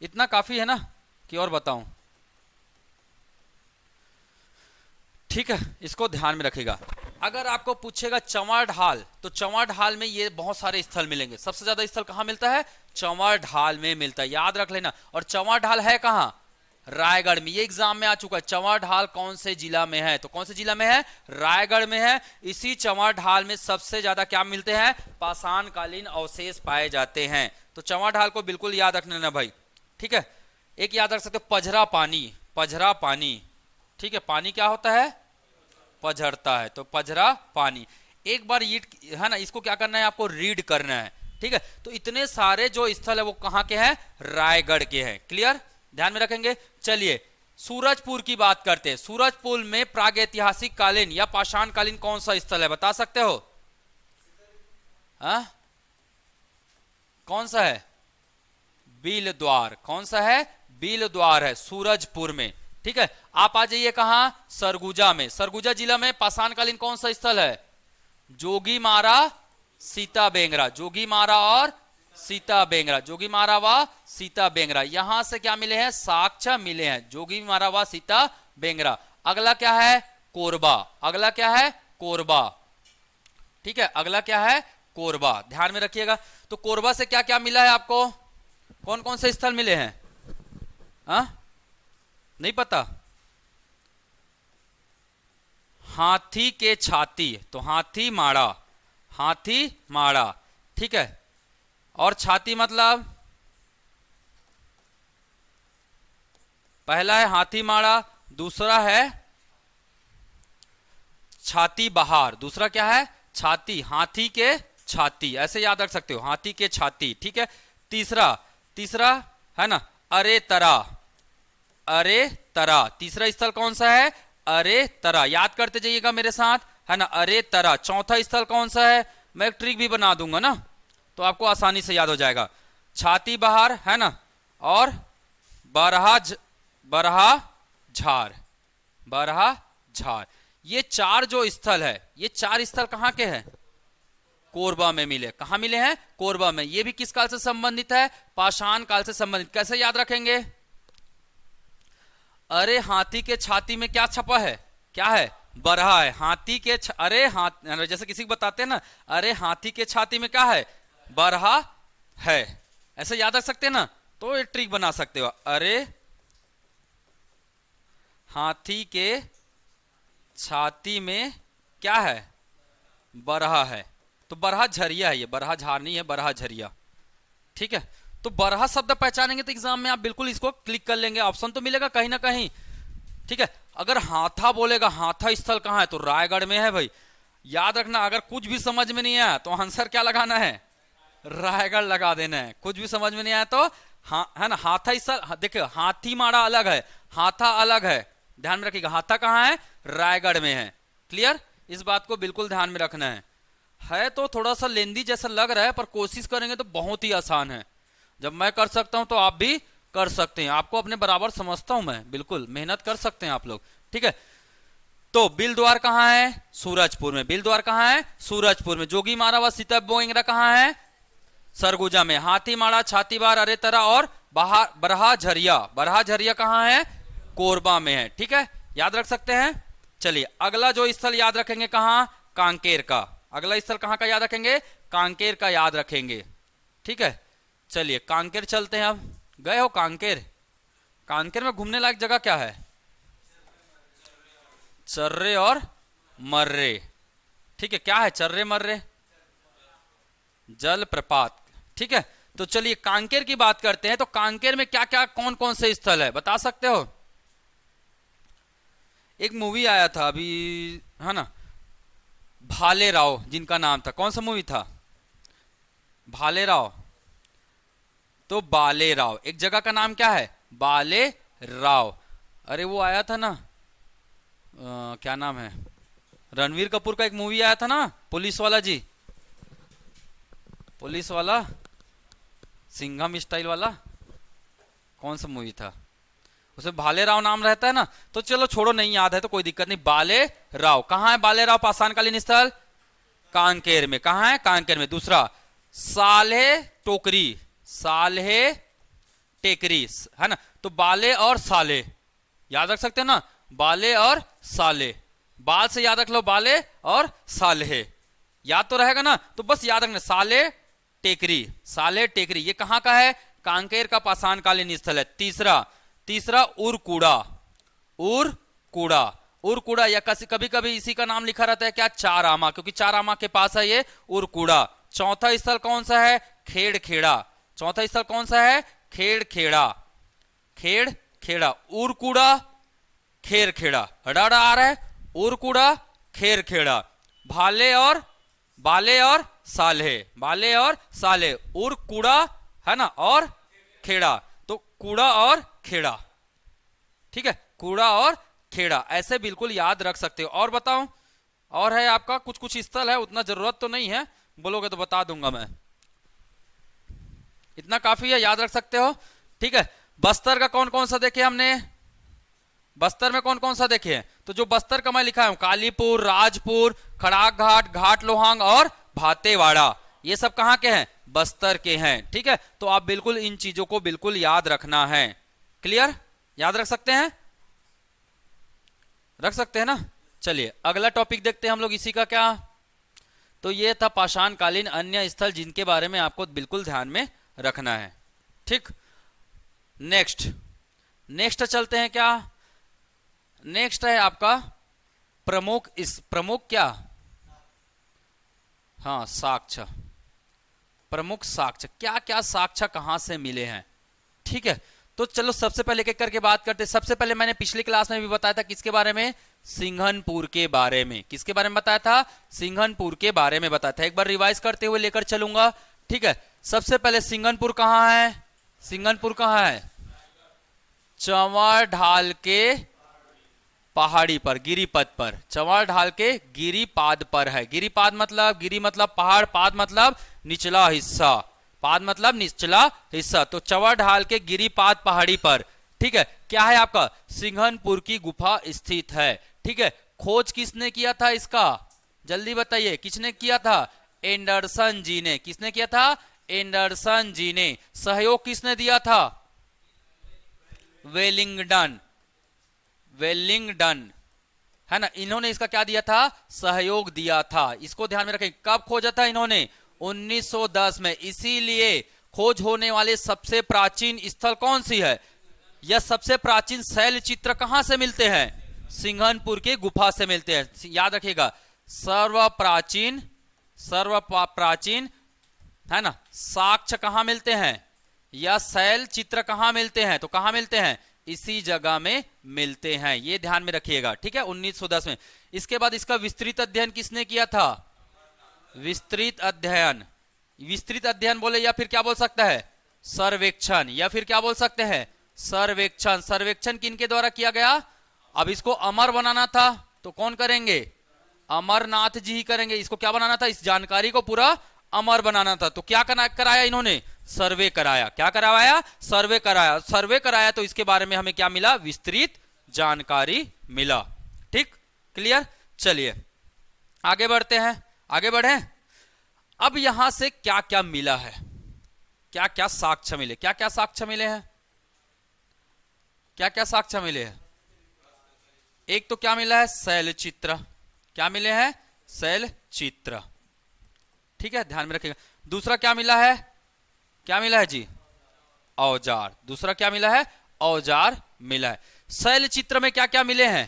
इतना काफी है ना कि और बताऊं? ठीक है, इसको ध्यान में रखिएगा। अगर आपको पूछेगा चंवा ढाल, तो चंवा ढाल में ये बहुत सारे स्थल मिलेंगे। सबसे ज्यादा स्थल कहां मिलता है? चंवा ढाल में मिलता है, याद रख लेना। और चंवा ढाल है कहां? रायगढ़ में। ये एग्जाम में आ चुका है। चंवा ढाल कौन से जिला में है? तो कौन से जिला में है? रायगढ़ में है। इसी चंवा ढाल में सबसे ज्यादा क्या मिलते हैं? पाषाण कालीन अवशेष पाए जाते हैं। तो चंवा ढाल को बिल्कुल याद रख लेना भाई। ठीक है, एक याद रख सकते हो, पझरा पानी, पझरा पानी। ठीक है, पानी क्या होता है? पझरता है, तो पझरा पानी। एक बार ये है ना, इसको क्या करना है आपको? रीड करना है। ठीक है, तो इतने सारे जो स्थल है वो कहां के हैं? रायगढ़ के हैं। क्लियर, ध्यान में रखेंगे। चलिए सूरजपुर की बात करते हैं। सूरजपुर में प्रागैतिहासिक कालीन या पाषाण कालीन कौन सा स्थल है, बता सकते हो? कौन सा है? बील द्वार। कौन सा है? बील द्वार है सूरजपुर में। ठीक है, आप आ जाइए कहां? सरगुजा में। सरगुजा जिला में पाषाण कालीन कौन सा स्थल है? जोगी मारा, सीता बेंगरा। जोगी मारा और सीता बेंगरा, जोगी मारा व सीता बेंगरा, यहां से क्या मिले हैं? साक्ष्य मिले हैं, जोगी मारा व सीता बेंगरा। अगला क्या है? कोरबा। अगला क्या है? कोरबा। ठीक है, अगला क्या है? कोरबा। ध्यान में रखिएगा। तो कोरबा से क्या क्या मिला है आपको? कौन कौन से स्थल मिले हैं? नहीं पता? हाथी के छाती, तो हाथी माड़ा, हाथी माड़ा। ठीक है, और छाती मतलब पहला है हाथी माड़ा, दूसरा है छाती बहार, दूसरा क्या है? छाती, हाथी के छाती, ऐसे याद रख सकते हो, हाथी के छाती। ठीक है, तीसरा, तीसरा है ना अरे तरा, अरे तरा। तीसरा स्थल कौन सा है? अरे तरा, याद करते जाइएगा मेरे साथ, है ना, अरे तरा। चौथा स्थल कौन सा है? मैं एक ट्रिक भी बना दूंगा ना, तो आपको आसानी से याद हो जाएगा। छाती बहार है ना, और बरहा बरहा झार, बरहा झार। ये चार जो स्थल है, ये चार स्थल कहां के हैं? कोरबा में मिले। कहां मिले हैं? कोरबा में। ये भी किस काल से संबंधित है? पाषाण काल से संबंधित। कैसे याद रखेंगे? अरे हाथी के छाती में क्या छपा है? क्या है? बरहा है। हाथी के अरे जैसे किसी को बताते हैं ना, अरे हाथी के छाती में क्या है? बरहा है। ऐसे याद रख सकते हैं ना, तो एक ट्रिक बना सकते हो, अरे हाथी के छाती में क्या है? बरहा है। तो बरहा झरिया है, ये बरहा झार नहीं है, बरहा झरिया। ठीक है, तो बरहा शब्द पहचानेंगे तो एग्जाम में आप बिल्कुल इसको क्लिक कर लेंगे, ऑप्शन तो मिलेगा कहीं ना कहीं। ठीक है, अगर हाथा बोलेगा, हाथा स्थल कहां है? तो रायगढ़ में है भाई। याद रखना, अगर कुछ भी समझ में नहीं आया तो आंसर क्या लगाना है? रायगढ़ लगा देना है। कुछ भी समझ में नहीं आया तो है ना, हाथा स्थल। देखिए हाथी माड़ा अलग है, हाथा अलग है, ध्यान में रखिएगा। हाथा कहां है? रायगढ़ में है। क्लियर, इस बात को बिल्कुल ध्यान में रखना है तो थोड़ा सा लेंदी जैसा लग रहा है, पर कोशिश करेंगे तो बहुत ही आसान है। जब मैं कर सकता हूं तो आप भी कर सकते हैं। आपको अपने बराबर समझता हूं मैं, बिल्कुल मेहनत कर सकते हैं आप लोग। ठीक है, तो बिल द्वार कहां है? सूरजपुर में। बिल द्वार कहां है? सूरजपुर में। जोगी मारा व सीता बेंगरा कहां है? सरगुजा में। हाथी माड़ा, छातीबार, अरे तरा और बरहा झरिया, बरहा झरिया कहां है? कोरबा में है। ठीक है, याद रख सकते हैं। चलिए अगला जो स्थल याद रखेंगे कहां? कांकेर का। अगला स्थल कहां का याद रखेंगे? कांकेर का याद रखेंगे। ठीक है, चलिए कांकेर चलते हैं। अब गए हो कांकेर? कांकेर में घूमने लायक जगह क्या है? चर्रे और मर्रे। ठीक है, क्या है चर्रे मर्रे? जल प्रपात। ठीक है, तो चलिए कांकेर की बात करते हैं। तो कांकेर में क्या क्या कौन कौन से स्थल है, बता सकते हो? एक मूवी आया था अभी, है ना, भाले राव जिनका नाम था। कौन सा मूवी था? भाले राव। तो बाले राव, एक जगह का नाम क्या है? बाले राव। अरे वो आया था ना, क्या नाम है, रणवीर कपूर का एक मूवी आया था ना, पुलिस वाला जी, पुलिस वाला सिंघम स्टाइल वाला कौन सा मूवी था, उसमें भाले राव नाम रहता है ना, तो चलो छोड़ो, नहीं याद है तो कोई दिक्कत नहीं। बाले राव, कहाँ है बाले राव पाषाणकालीन स्थल? कांकेर में। कहाँ है? कांकेर में। दूसरा साल्हे टोकरी, साल्हे टेकरी, है ना, तो बाले और साले याद रख सकते हो ना, बाले और साले, बाल से याद रख लो, बाले और साले, याद तो रहेगा ना, तो बस याद रखना साले टेकरी, साले टेकरी, ये कहां का है? कांकेर का पाषाणकालीन स्थल है। तीसरा उरकुड़ा, उरकुड़ा, उरकुड़ा, या कभी कभी इसी का नाम लिखा रहता है क्या? चारामा, क्योंकि चारामा के पास है ये उरकुड़ा। चौथा स्थल कौन सा है? खेड़खेड़ा, चौथा स्थल कौन सा है? खेड़खेड़ा, खेड़खेड़ा, उरकुड़ा खेरखेड़ा, हड़ा आ रहा है, उरकुड़ा खेरखेड़ा, बाले और साले, बाले और साले, उरकुड़ा, है ना, और खेड़ा, तो कूड़ा और खेड़ा, ठीक है, कूड़ा और खेड़ा, ऐसे बिल्कुल याद रख सकते हो। और बताओ, और है आपका कुछ कुछ स्थल है, उतना जरूरत तो नहीं है, बोलोगे तो बता दूंगा मैं, इतना काफी है, याद रख सकते हो, ठीक है। बस्तर का कौन कौन सा देखे हमने? बस्तर में कौन कौन सा देखे हैं? तो जो बस्तर का मैं लिखा हूं, कालीपुर, राजपुर, खड़ाक घाट, घाट लोहांग और भातेवाड़ा, ये सब कहां के हैं? बस्तर के हैं, ठीक है। तो आप बिल्कुल इन चीजों को बिल्कुल याद रखना है। क्लियर? याद रख सकते हैं? रख सकते हैं ना। चलिए अगला टॉपिक देखते हैं हम लोग इसी का। क्या? तो ये था पाषाणकालीन अन्य स्थल जिनके बारे में आपको बिल्कुल ध्यान में रखना है, ठीक। नेक्स्ट चलते हैं। क्या नेक्स्ट है आपका? प्रमुख क्या? हाँ, साक्ष्य, प्रमुख साक्ष्य, क्या क्या साक्ष्य कहां से मिले हैं, ठीक है। तो चलो सबसे पहले एक एक करके बात करते हैं। सबसे पहले मैंने पिछली क्लास में भी बताया था किसके बारे में? सिंघनपुर के बारे में। किसके बारे में बताया था? सिंघनपुर के बारे में बताया था। एक बार रिवाइज करते हुए लेकर चलूंगा, ठीक है। सबसे पहले सिंघनपुर कहां है? सिंघनपुर कहां है? चंवर ढाल के पहाड़ी पर, गिरिपद पर, चंवर ढाल के गिरिपाद पर है। गिरिपाद मतलब, गिरी मतलब पहाड़, पाद मतलब निचला हिस्सा, पाद मतलब निचला हिस्सा, तो चंवर ढाल के गिरिपाद पहाड़ी पर, ठीक है। क्या है आपका? सिंघनपुर की गुफा स्थित है, ठीक है। खोज किसने किया था इसका? जल्दी बताइए, किसने किया था? एंडरसन जी ने। किसने किया था? एंडरसन जी ने। सहयोग किसने दिया था? वेलिंगडन, वेलिंगडन, है ना, इन्होंने इसका क्या दिया था? सहयोग दिया था। इसको ध्यान में रखें। कब खोजा था इन्होंने? 1910 में। इसीलिए खोज होने वाले सबसे प्राचीन स्थल कौन सी है, या सबसे प्राचीन शैल चित्र कहां से मिलते हैं? सिंघनपुर के गुफा से मिलते हैं। याद रखिएगा, सर्वप्राचीन है ना, साक्ष्य कहां मिलते हैं, या शैल चित्र कहां मिलते हैं? तो कहां मिलते हैं? इसी जगह में मिलते हैं, ये ध्यान में रखिएगा, ठीक है। 1910 में। इसके बाद इसका विस्तृत अध्ययन किसने किया था? विस्तृत अध्ययन, विस्तृत अध्ययन बोले या फिर क्या बोल सकता है? सर्वेक्षण, या फिर क्या बोल सकते हैं? सर्वेक्षण। सर्वेक्षण किनके द्वारा किया गया? अब इसको अमर बनाना था, तो कौन करेंगे? अमरनाथ जी ही करेंगे। इसको क्या बनाना था? इस जानकारी को पूरा अमर बनाना था, तो क्या कराया इन्होंने? सर्वे कराया। क्या करवाया? सर्वे कराया। सर्वे कराया तो इसके बारे में हमें क्या मिला? विस्तृत जानकारी मिला, ठीक। क्लियर? चलिए आगे बढ़ते हैं, आगे बढ़े। अब यहां से क्या क्या मिला है, क्या क्या साक्ष्य मिले, क्या क्या साक्ष्य मिले हैं, क्या क्या साक्ष्य मिले हैं? एक तो क्या मिला है? शैल चित्र। क्या मिले हैं? शैल चित्र, ठीक है, ध्यान में रखिएगा। दूसरा क्या मिला है? क्या मिला है जी? औजार। दूसरा क्या मिला है? औजार मिला है। शैल चित्र में क्या क्या मिले हैं?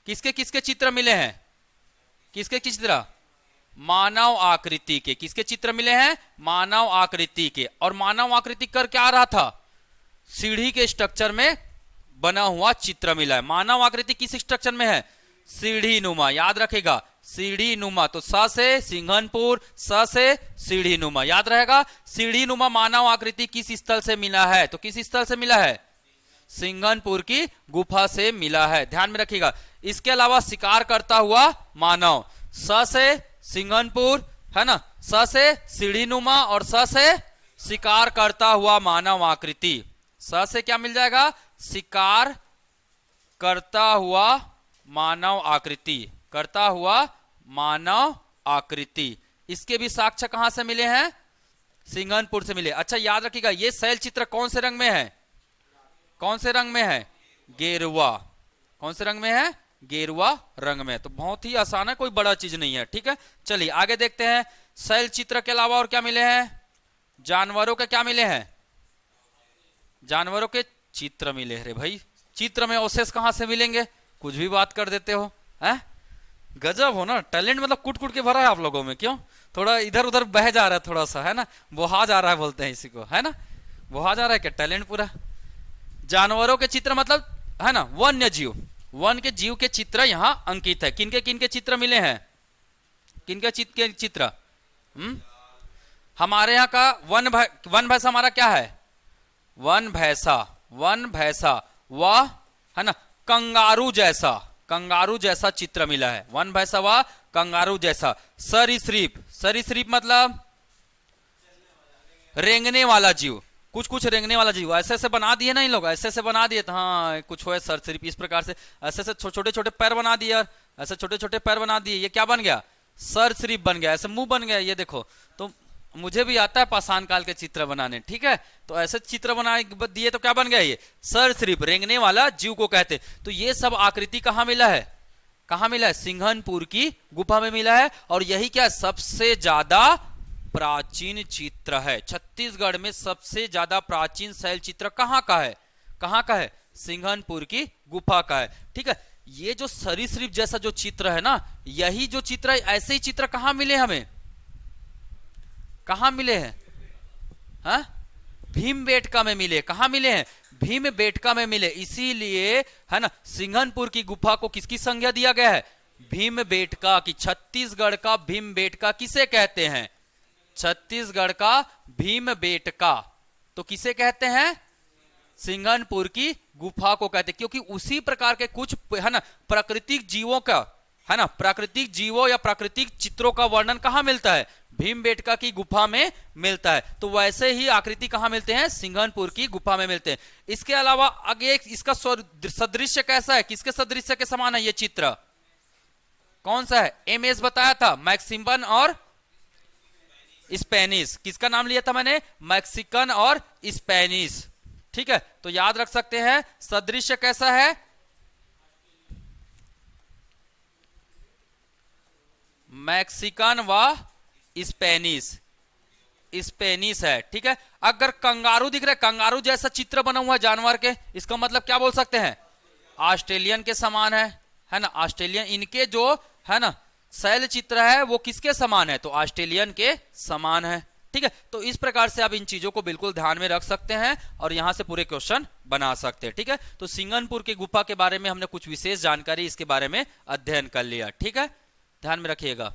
किसके किसके चित्र मिले हैं? किसके चित्र? मानव आकृति के। किसके चित्र मिले हैं? मानव आकृति के। और मानव आकृति कर क्या रहा था? सीढ़ी के स्ट्रक्चर में बना हुआ चित्र मिला है। मानव आकृति किस स्ट्रक्चर में है? सीढ़ी नुमा, याद रखेगा, सीढ़ी नुमा। तो स से सिंघनपुर, स से सीढ़ी नुमा, याद रहेगा। सीढ़ी नुमा मानव आकृति किस स्थल से मिला है? तो किस स्थल से मिला है? सिंघनपुर की गुफा से मिला है, ध्यान में रखिएगा। इसके अलावा शिकार करता हुआ मानव, स से सिंघनपुर, है ना, स से सीढ़ी नुमा और स से शिकार करता हुआ मानव आकृति। स से क्या मिल जाएगा? शिकार करता हुआ मानव आकृति, करता हुआ मानव आकृति। इसके भी साक्ष्य कहां से मिले हैं? सिंघनपुर से मिले। अच्छा याद रखिएगा, ये शैल चित्र कौन से रंग में है? कौन से रंग में है? गेरुआ। कौन से रंग में है? गेरुआ रंग में। तो बहुत ही आसान है, कोई बड़ा चीज नहीं है। ठीक है, चलिए आगे देखते हैं। शैल चित्र के अलावा और क्या मिले हैं? जानवरों के क्या मिले हैं? जानवरों के चित्र मिले। रे भाई, चित्र में अवशेष कहां से मिलेंगे? कुछ भी बात कर देते हो, हैं? गजब हो ना, टैलेंट मतलब कुट कुट के भरा है आप लोगों में। क्यों? थोड़ा इधर उधर बह जा रहा है, थोड़ा सा, है ना, बोहा जा रहा है बोलते हैं इसी को, है ना, बोहा जा रहा है क्या टैलेंट पूरा। जानवरों के चित्र मतलब, है ना, वन्य जीव, वन के जीव के चित्र यहाँ अंकित है। किनके चित्र मिले हैं? किनके चित्र? हमारे यहाँ का वन भैंसा हमारा क्या है? वन भैंसा वह, है ना, कंगारू जैसा चित्र मिला है। वन भैंसा व कंगारू जैसा। सरीसृप मतलब रेंगने वाला जीव, कुछ रेंगने वाला जीव। ऐसे बना दिए ना इन लोग, ऐसे बना दिए तो हाँ कुछ हो सरीसृप, इस प्रकार से ऐसे छोटे छोटे पैर बना दिए, और ऐसे छोटे छोटे पैर बना दिए, ये क्या बन गया? सरीसृप बन गया। ऐसे मुंह बन गया, ये देखो। तो मुझे भी आता है पाषाण काल के चित्र बनाने, ठीक है। तो ऐसे चित्र बना दिए तो क्या बन गया? ये सरीसृप, रेंगने वाला जीव को कहते। तो ये सब आकृति कहां मिला है? कहां मिला है? सिंघनपुर की गुफा में मिला है। और यही क्या सबसे ज्यादा प्राचीन चित्र है। छत्तीसगढ़ में सबसे ज्यादा प्राचीन शैल चित्र कहां का है? कहां का है? सिंघनपुर की गुफा का है। ठीक है, ये जो सरीसृप जैसा जो चित्र है ना, यही जो चित्र है, ऐसे ही चित्र कहां मिले हमें? कहां मिले हैं? हाँ, भीमबेटका में मिले। कहां मिले हैं? भीमबेटका में मिले। इसीलिए, है ना, सिंघनपुर की गुफा को किसकी संज्ञा दिया गया है? भीमबेटका की। छत्तीसगढ़ का भीमबेटका किसे कहते हैं? छत्तीसगढ़ का भीमबेटका तो किसे कहते हैं? सिंघनपुर की गुफा को कहते हैं। क्योंकि उसी प्रकार के कुछ, है ना, प्राकृतिक जीवों का, है ना, प्राकृतिक जीवों या प्राकृतिक चित्रों का वर्णन कहां मिलता है? भीमबेटका की गुफा में मिलता है। तो वैसे ही आकृति कहां मिलते हैं? सिंघनपुर की गुफा में मिलते हैं। इसके अलावा आगे इसका सदृश्य कैसा है? किसके सदृश्य के समान है ये चित्र? कौन सा है? एमएस बताया था, मैक्सिकन और स्पेनिश। किसका नाम लिया था मैंने? मैक्सिकन और स्पेनिश। ठीक है, तो याद रख सकते हैं सदृश्य कैसा है? मैक्सिकन व स्पेनिश है। ठीक है, अगर कंगारू दिख रहा है, कंगारू जैसा चित्र बना हुआ है जानवर के, इसका मतलब क्या बोल सकते हैं? ऑस्ट्रेलियन के समान है ना, ऑस्ट्रेलियन। इनके जो, है ना, शैल चित्र है वो किसके समान है? तो ऑस्ट्रेलियन के समान है। ठीक है, तो इस प्रकार से आप इन चीजों को बिल्कुल ध्यान में रख सकते हैं और यहां से पूरे क्वेश्चन बना सकते हैं। ठीक है, तो सिंघनपुर की गुफा के बारे में हमने कुछ विशेष जानकारी इसके बारे में अध्ययन कर लिया। ठीक है, ध्यान में रखिएगा।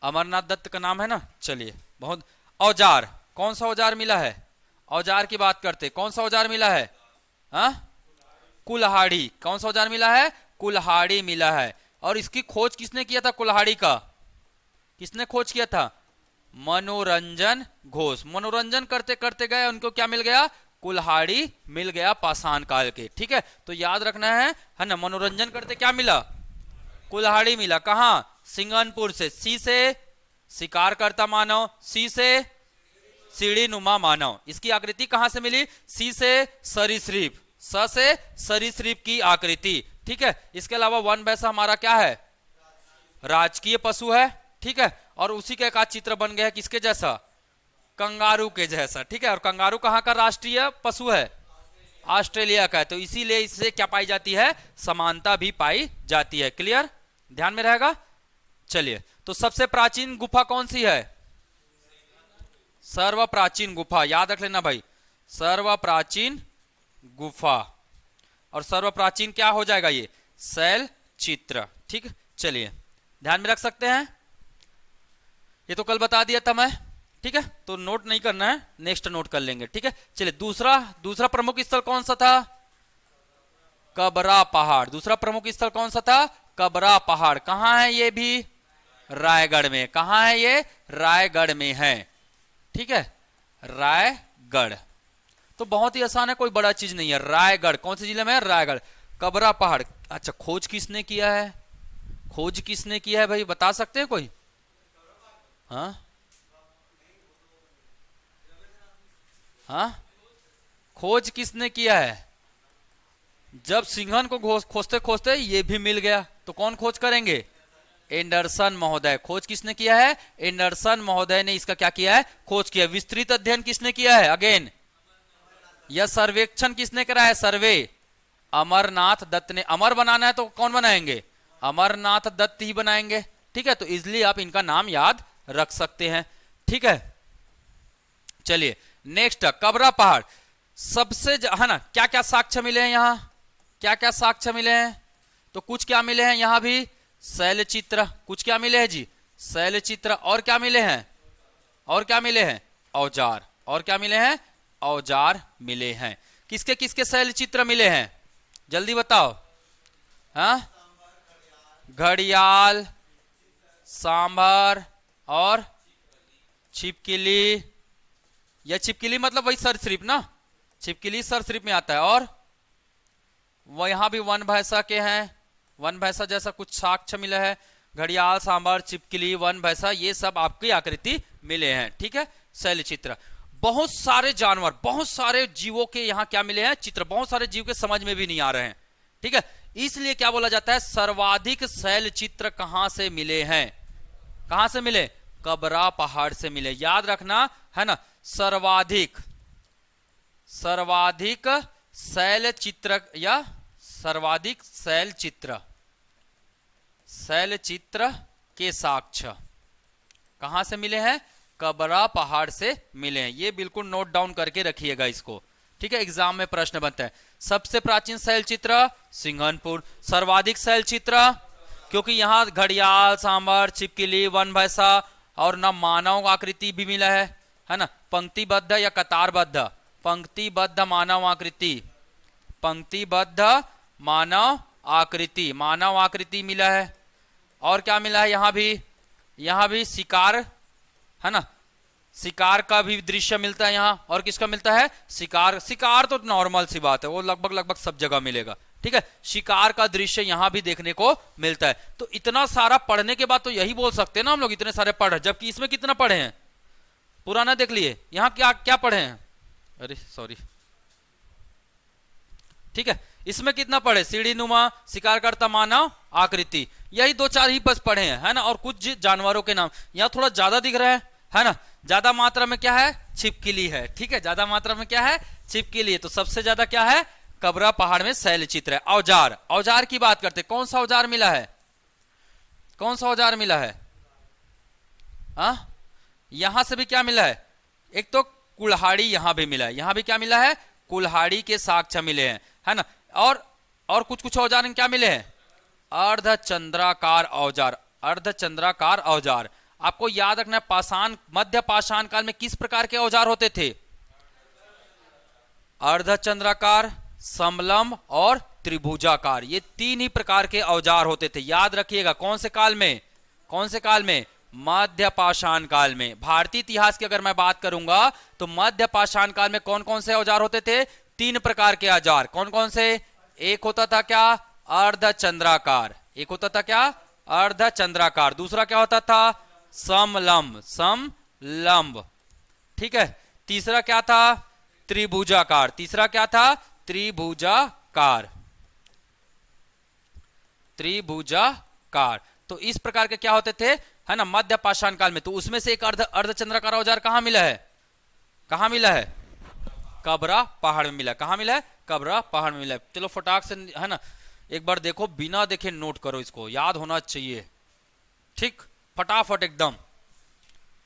अमरनाथ दत्त का नाम है ना। चलिए, बहुत। औजार, कौन सा औजार मिला है? औजार की बात करते, कौन सा औजार मिला है? हाँ, कुल्हाड़ी। कौन सा औजार मिला है? कुल्हाड़ी मिला है। और इसकी खोज किसने किया था? कुल्हाड़ी का किसने खोज किया था? मनोरंजन घोष। मनोरंजन करते करते गए, उनको क्या मिल गया? कुल्हाड़ी मिल गया पाषाण काल के। ठीक है, तो याद रखना है ना, मनोरंजन करते क्या मिला? कुल्हाड़ी मिला। कहां? सिंघनपुर से। सी से शिकार करता मानव, सी से सीढ़ी नुमा मानव। इसकी आकृति कहां से मिली? सी से सरीसृप, स से सरीसृप की आकृति। ठीक है, इसके अलावा वन भैंसा हमारा क्या है? राजकीय पशु है। ठीक है, और उसी का एक आध चित्र बन गया है किसके जैसा? कंगारू के जैसा। ठीक है, और कंगारू कहां का राष्ट्रीय पशु है? ऑस्ट्रेलिया का है। तो इसीलिए इससे क्या पाई जाती है? समानता भी पाई जाती है। क्लियर, ध्यान में रहेगा। चलिए, तो सबसे प्राचीन गुफा कौन सी है? सर्वप्राचीन गुफा। याद रख लेना भाई, सर्वप्राचीन गुफा। और सर्वप्राचीन क्या हो जाएगा? ये शैल चित्र। ठीक, चलिए ध्यान में रख सकते हैं। ये तो कल बता दिया था मैं। ठीक है, तो नोट नहीं करना है, नेक्स्ट नोट कर लेंगे। ठीक है, चलिए दूसरा प्रमुख स्थल कौन सा था? कबरा पहाड़। दूसरा प्रमुख स्थल कौन सा था? कबरा पहाड़। कहां है ये भी? रायगढ़ में। कहां है ये? रायगढ़ में है। ठीक है, रायगढ़। तो बहुत ही आसान है, कोई बड़ा चीज नहीं है। रायगढ़ कौन से जिले में है? रायगढ़। कबरा पहाड़, अच्छा खोज किसने किया है? खोज किसने किया है भाई, बता सकते हैं कोई? हाँ हाँ, खोज किसने किया है? जब सिंघन को खोजते खोजते ये भी मिल गया तो कौन खोज करेंगे? एंडरसन महोदय। खोज किसने किया है? एंडरसन महोदय ने इसका क्या किया है? खोज किया। विस्तृत अध्ययन किसने किया है? अगेन, यह सर्वेक्षण किसने करा है? सर्वे अमरनाथ दत्त ने। अमर बनाना है तो कौन बनाएंगे? अमरनाथ दत्त ही बनाएंगे। ठीक है, तो इजली आप इनका नाम याद रख सकते हैं। ठीक है, चलिए नेक्स्ट, कबरा पहाड़ सबसे है ना, क्या क्या साक्ष्य मिले हैं यहां? क्या क्या साक्ष्य मिले हैं? तो कुछ क्या मिले हैं यहां भी? शैल चित्र। कुछ क्या मिले हैं जी? शैल चित्र। और क्या मिले हैं? और क्या मिले हैं? औजार। और क्या मिले हैं? औजार मिले हैं। किसके किसके शैल चित्र मिले हैं? जल्दी बताओ। हाँ, घड़ियाल, सांभर और छिपकली। यह छिपकली मतलब वही सरीसृप ना, छिपकली सरीसृप में आता है। और वो यहां भी वन भैंसा के हैं, वन भैंसा जैसा कुछ साक्ष्य मिला है। घड़ियाल, सांभर, छिपकली, वन भैंसा, ये सब आपकी आकृति मिले हैं। ठीक है, शैल चित्र। बहुत सारे जानवर, बहुत सारे जीवों के यहाँ क्या मिले हैं? चित्र। बहुत सारे जीव के समझ में भी नहीं आ रहे हैं। ठीक है, इसलिए क्या बोला जाता है? सर्वाधिक शैल चित्र कहां से मिले हैं? कहां से मिले? कबरा पहाड़ से मिले। याद रखना है ना, सर्वाधिक, सर्वाधिक शैल चित्र या सर्वाधिक शैल चित्र, शैल चित्र के साक्ष्य कहां से मिले हैं? कबरा पहाड़ से मिले हैं। ये बिल्कुल नोट डाउन करके रखिएगा इसको। ठीक है, एग्जाम में प्रश्न बनता है। सबसे प्राचीन शैल चित्र सिंघनपुर। सर्वाधिक शैल चित्र, क्योंकि यहां घड़ियाल, सांभर, छिपकली, वन भैंसा और न मानव आकृति भी मिला है ना, पंक्तिबद्ध या कतारबद्ध? पंक्तिबद्ध मानव आकृति, पंक्तिबद्ध मानव आकृति, मानव आकृति मिला है। और क्या मिला है? यहां भी शिकार है ना, शिकार का भी दृश्य मिलता है यहां। और किसका मिलता है? शिकार। शिकार तो नॉर्मल सी बात है, वो लगभग लगभग सब जगह मिलेगा। ठीक है, शिकार का दृश्य यहां भी देखने को मिलता है। तो इतना सारा पढ़ने के बाद तो यही बोल सकते हैं ना हम लोग, इतने सारे पढ़, जबकि इसमें कितना पढ़े हैं? पुराना देख लिए, यहां क्या क्या पढ़े हैं? अरे सॉरी, ठीक है, इसमें कितना पढ़े? सीढ़ी नुमा, शिकारकर्ता, मानव आकृति, यही दो चार ही बस पढ़े हैं, है ना। और कुछ जानवरों के नाम यहां थोड़ा ज्यादा दिख रहा है ना। ज्यादा मात्रा में क्या है? छिपकली है। ठीक है, ज्यादा मात्रा में क्या है? छिपकली है। तो सबसे ज्यादा क्या है? कबरा पहाड़ में शैल चित्र है। औजार, औजार की बात करते, कौन सा औजार मिला है? कौन सा औजार मिला है? हाँ, यहां से भी क्या मिला है? एक तो कुल्हाड़ी यहां भी मिला है। यहां भी क्या मिला है? कुल्हाड़ी के साक्ष्य मिले हैं, है ना। और कुछ कुछ औजार क्या मिले हैं? अर्धचंद्राकार औजार, अर्धचंद्राकार औजार। आपको याद रखना है, पाषाण, मध्य पाषाण काल में किस प्रकार के औजार होते थे? अर्धचंद्राकार, समलंब और त्रिभुजाकार, ये तीन ही प्रकार के औजार होते थे। याद रखिएगा, कौन से काल में? कौन से काल में? मध्य पाषाण काल में। भारतीय इतिहास की अगर मैं बात करूंगा तो मध्य पाषाण काल में कौन कौन से औजार होते थे? तीन प्रकार के औजार। कौन कौन से? एक होता था क्या? अर्धचंद्राकार। एक होता था क्या? अर्धचंद्राकार। दूसरा क्या होता था? समलंब, समलंब। ठीक है, तीसरा क्या था? त्रिभुजाकार। तीसरा क्या था? त्रिभुजाकार, त्रिभुजाकार। तो इस प्रकार के क्या होते थे, है ना, मध्य पाषाण काल में। तो उसमें से एक अर्धचंद्राकार औजार कहां मिला है? कहां मिला है? कबरा पहाड़ में मिला। कहां मिला है? कबरा पहाड़ में मिला। चलो फटाक से, है ना, एक बार देखो, बिना देखे नोट करो, इसको याद होना चाहिए। ठीक, फटाफट एकदम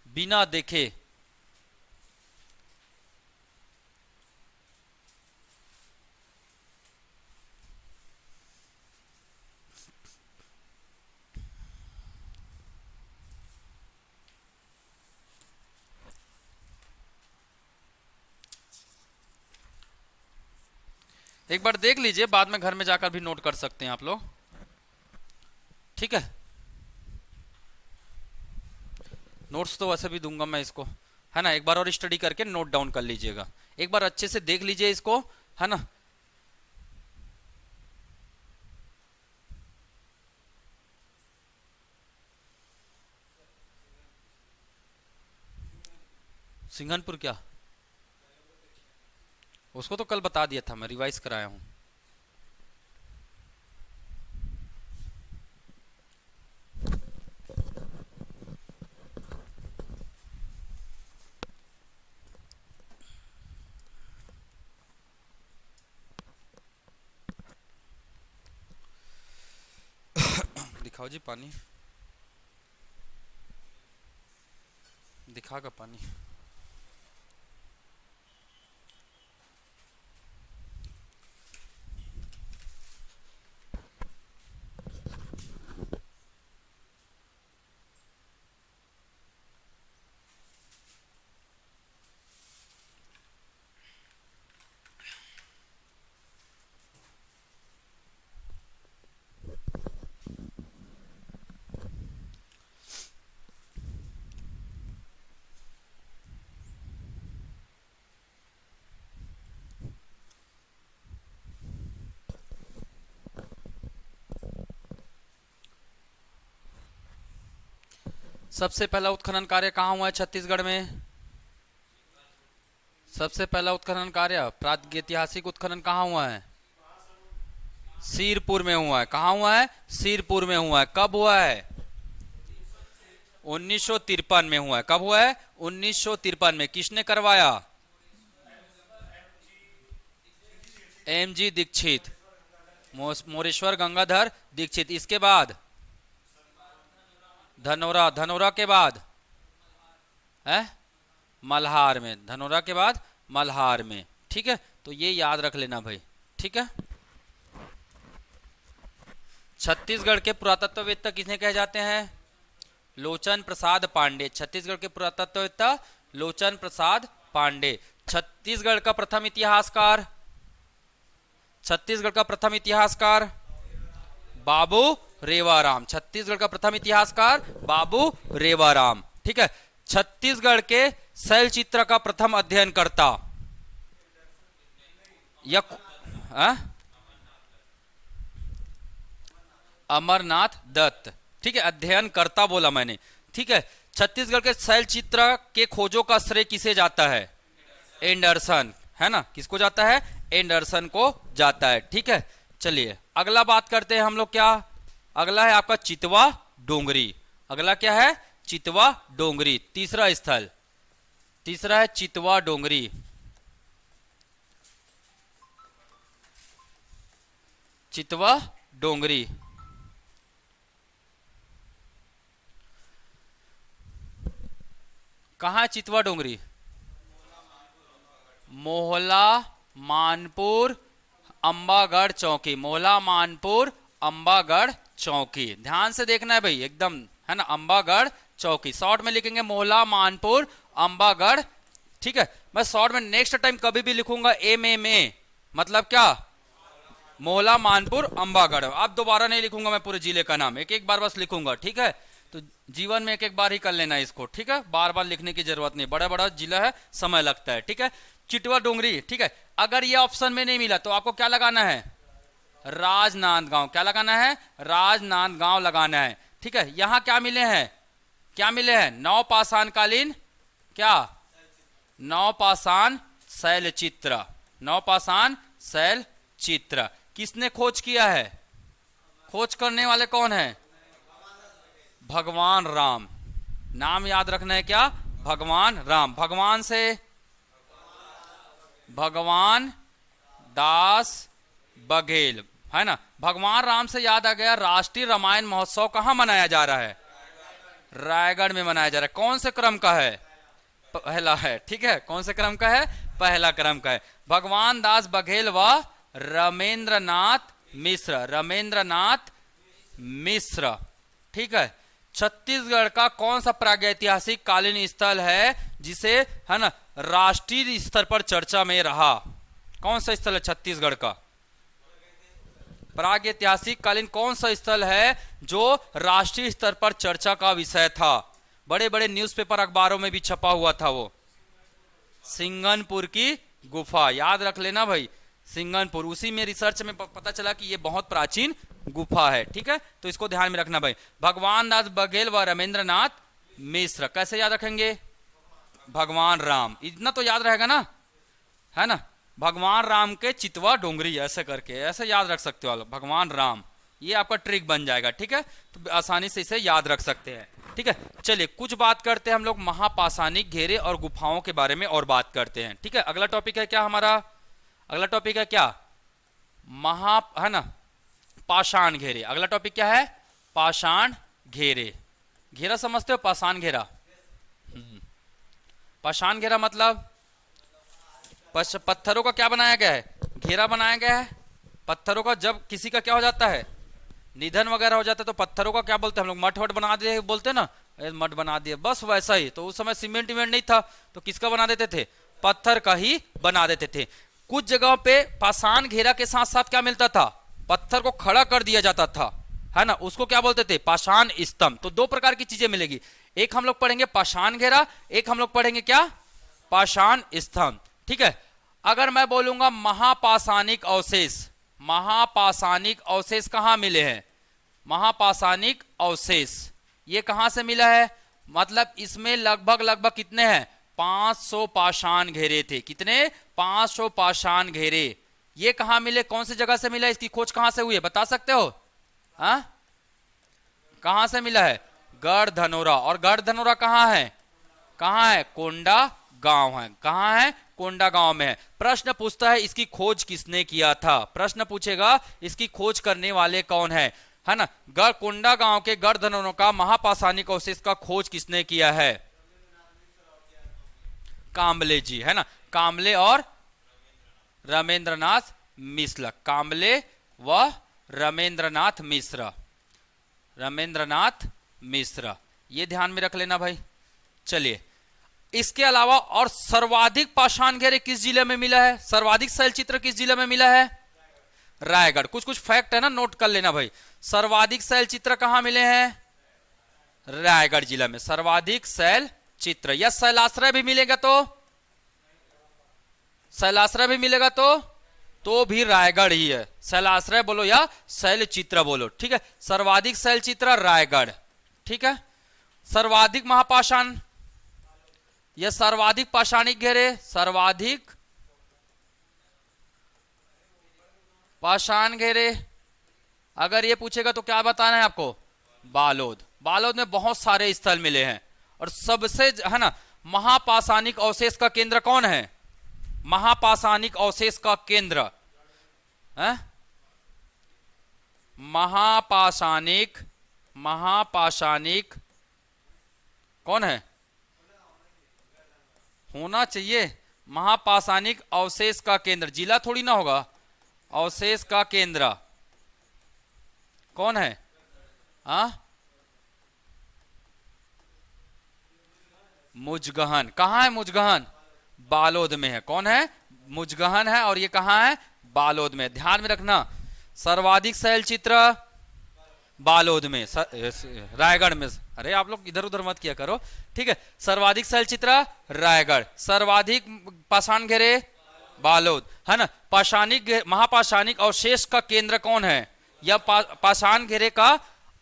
बिना देखे। एक बार देख लीजिए, बाद में घर में जाकर भी नोट कर सकते हैं आप लोग। ठीक है, नोट्स तो वैसे भी दूंगा मैं इसको, है ना, एक बार और स्टडी करके नोट डाउन कर लीजिएगा, एक बार अच्छे से देख लीजिए इसको, है ना। सिंघनपुर क्या, उसको तो कल बता दिया था, मैं रिवाइज कराया हूं। दिखाओ जी पानी, दिखा का पानी। सबसे पहला उत्खनन कार्य कहाँ हुआ है छत्तीसगढ़ में? सबसे पहला उत्खनन कार्य प्रागैतिहासिक उत्खनन कहाँ हुआ है? सिरपुर में हुआ है। कहाँ हुआ है? सिरपुर में हुआ है। कब हुआ है? 1953 में हुआ है। कब हुआ है? 1953 में। किसने करवाया? एमजी दीक्षित, मोरेश्वर गंगाधर दीक्षित। इसके बाद धनोरा, धनोरा के बाद है मल्हार में, धनोरा के बाद मल्हार में। ठीक है, तो ये याद रख लेना भाई। ठीक है, छत्तीसगढ़ के पुरातत्ववेत्ता किसने कहे जाते हैं? लोचन प्रसाद पांडे। छत्तीसगढ़ के पुरातत्ववेत्ता लोचन प्रसाद पांडे। छत्तीसगढ़ का प्रथम इतिहासकार, छत्तीसगढ़ का प्रथम इतिहासकार बाबू रेवाराम। छत्तीसगढ़ का प्रथम इतिहासकार बाबू रेवाराम। ठीक है, छत्तीसगढ़ के शैल चित्र का प्रथम अध्ययनकर्ता अमरनाथ दत्त। ठीक है, अध्ययनकर्ता बोला मैंने। ठीक है, छत्तीसगढ़ के शैल चित्र के खोजों का श्रेय किसे जाता है? एंडरसन, है ना। किसको जाता है? एंडरसन को जाता है। ठीक है, चलिए अगला बात करते हैं हम लोग। क्या अगला है आपका? चितवा डोंगरी। अगला क्या है? चितवा डोंगरी। तीसरा स्थल, तीसरा है चितवा डोंगरी। चितवा डोंगरी कहाँ है? चितवा डोंगरी मोहला मानपुर अंबागढ़ चौकी। मोहला मानपुर अंबागढ़ चौकी, ध्यान से देखना है भाई एकदम, है ना। अंबागढ़ चौकी शॉर्ट में लिखेंगे, मोहला मानपुर अंबागढ़। ठीक है, मैं शॉर्ट में नेक्स्ट टाइम कभी भी लिखूंगा एम ए में, मतलब क्या? मोहला मानपुर अंबागढ़। अब दोबारा नहीं लिखूंगा मैं पूरे जिले का नाम, एक एक बार बस लिखूंगा। ठीक है, तो जीवन में एक एक बार ही कर लेना है इसको। ठीक है, बार बार लिखने की जरूरत नहीं, बड़ा बड़ा जिला है, समय लगता है। ठीक है, चितवा डोंगरी। ठीक है, अगर ये ऑप्शन में नहीं मिला तो आपको क्या लगाना है? राजनांदगांव। क्या लगाना है? राजनांदगांव लगाना है। ठीक है, यहां क्या मिले हैं? क्या मिले हैं? नवपाषाणकालीन क्या? नवपाषाण शैल चित्र। नवपाषाण शैल चित्र किसने खोज किया है? खोज करने वाले कौन है? भगवान राम। नाम याद रखना है क्या? भगवान राम। भगवान से भगवान दास बघेल, है ना। भगवान राम से याद आ गया, राष्ट्रीय रामायण महोत्सव कहां मनाया जा रहा है? रायगढ़ में मनाया जा रहा है। कौन से क्रम का है? पहला है। ठीक है, कौन से क्रम का है? पहला क्रम का है। भगवान दास बघेल व रमेंद्रनाथ मिश्र। रमेंद्रनाथ मिश्र। ठीक है, छत्तीसगढ़ का कौन सा प्रागैतिहासिक कालीन स्थल है जिसे, है ना, राष्ट्रीय स्तर पर चर्चा में रहा? कौन सा स्थल है छत्तीसगढ़ का? प्रागैतिहासिक कालीन कौन सा स्थल है जो राष्ट्रीय स्तर पर चर्चा का विषय था? बड़े बड़े न्यूज़पेपर अखबारों में भी छपा हुआ था वो। सिंगनपुर की गुफा, याद रख लेना भाई, सिंगनपुर। उसी में रिसर्च में पता चला कि ये बहुत प्राचीन गुफा है, ठीक है, तो इसको ध्यान में रखना भाई। भगवान दास बघेल व रमेंद्रनाथ मिश्र, कैसे याद रखेंगे? भगवान राम, इतना तो याद रहेगा ना, है ना, भगवान राम के चितवा डोंगरी, ऐसे करके ऐसे याद रख सकते हो आप, भगवान राम, ये आपका ट्रिक बन जाएगा, ठीक है, तो आसानी से इसे याद रख सकते हैं, ठीक है। चलिए कुछ बात करते हैं हम लोग महापाषाणिक घेरे और गुफाओं के बारे में और बात करते हैं, ठीक है। अगला टॉपिक है क्या हमारा? अगला टॉपिक है क्या? है ना, पाषाण घेरे। अगला टॉपिक क्या है? पाषाण घेरे। घेरा समझते हो? पाषाण घेरा, पाषाण घेरा मतलब पत्थरों का क्या बनाया गया है? घेरा बनाया गया है पत्थरों का। जब किसी का क्या हो जाता है, निधन वगैरह हो जाता है, तो पत्थरों का क्या बोलते हैं हम लोग? मठ वट बना दिए बोलते हैं ना, मठ बना दिए, बस वैसा ही। तो उस समय सीमेंट वीमेंट नहीं था, तो किसका बना देते थे? पत्थर का ही बना देते थे। कुछ जगहों पे पाषाण घेरा के साथ साथ क्या मिलता था? पत्थर को खड़ा कर दिया जाता था, है ना, उसको क्या बोलते थे? पाषाण स्तंभ। तो दो प्रकार की चीजें मिलेगी, एक हम लोग पढ़ेंगे पाषाण घेरा, एक हम लोग पढ़ेंगे क्या? पाषाण स्तंभ, ठीक है। अगर मैं बोलूंगा महापाषाणिक अवशेष, महापाषाणिक अवशेष कहां मिले हैं? महापाषाणिक अवशेष ये कहां से मिला है? मतलब इसमें लगभग लगभग कितने हैं? 500 पाषाण घेरे थे। कितने? 500 पाषाण घेरे। ये कहां मिले? कौन सी जगह से मिला? इसकी खोज कहां से हुई है, बता सकते हो? हाँ, कहां से मिला है? गढ़धनोरा। और गढ़धनोरा कहां है? कहां है? कोंडा गांव है। कहां है? कोंडा गांव में है। प्रश्न पूछता है इसकी खोज किसने किया था? प्रश्न पूछेगा इसकी खोज करने वाले कौन है ना। कोंडा गांव के गढ़धनोरा का महापाषाणिक अवशेष का खोज किसने किया है? कांबले जी, है ना, कांबले और रमेंद्रनाथ मिश्र। कांबले व रमेंद्रनाथ मिश्र, रमेंद्रनाथ मिश्र, ये ध्यान में रख लेना भाई। चलिए इसके अलावा और सर्वाधिक पाषाण घेरे किस जिले में मिला है? सर्वाधिक शैल चित्र किस जिले में मिला है? रायगढ़। कुछ कुछ फैक्ट है ना, नोट कर लेना भाई। सर्वाधिक शैल चित्र कहां मिले हैं? रायगढ़ जिला में सर्वाधिक शैल चित्र। या शैलाश्रय भी मिलेगा तो, शैलाश्रय भी मिलेगा तो भी रायगढ़ ही है। शैलाश्रय बोलो या शैल चित्र बोलो, ठीक है। सर्वाधिक शैल चित्र रायगढ़, ठीक है। सर्वाधिक महापाषाण या सर्वाधिक पाषाणिक घेरे, सर्वाधिक पाषाण घेरे अगर ये पूछेगा तो क्या बताना है आपको? बालोद। बालोद में बहुत सारे स्थल मिले हैं और सबसे, है ना, महापाषाणिक अवशेष का केंद्र कौन है? महापाषाणिक अवशेष का केंद्र है महापाषाणिक कौन है? होना चाहिए महापाषाणिक अवशेष का केंद्र, जिला थोड़ी ना होगा। अवशेष का केंद्र कौन है? मुजगहन। कहां है मुजगहन? बालोद में है। कौन है? मुजगहन है। और ये कहां है? बालोद में। ध्यान में रखना, सर्वाधिक शैल चित्र बालोद में, रायगढ़ में। अरे आप लोग इधर उधर मत किया करो, ठीक है। सर्वाधिक शैल चित्र रायगढ़, सर्वाधिक पाषाण घेरे बालोद, है ना। पाषाणिक महापाषाणिक अवशेष का केंद्र कौन है? या पाषाण घेरे का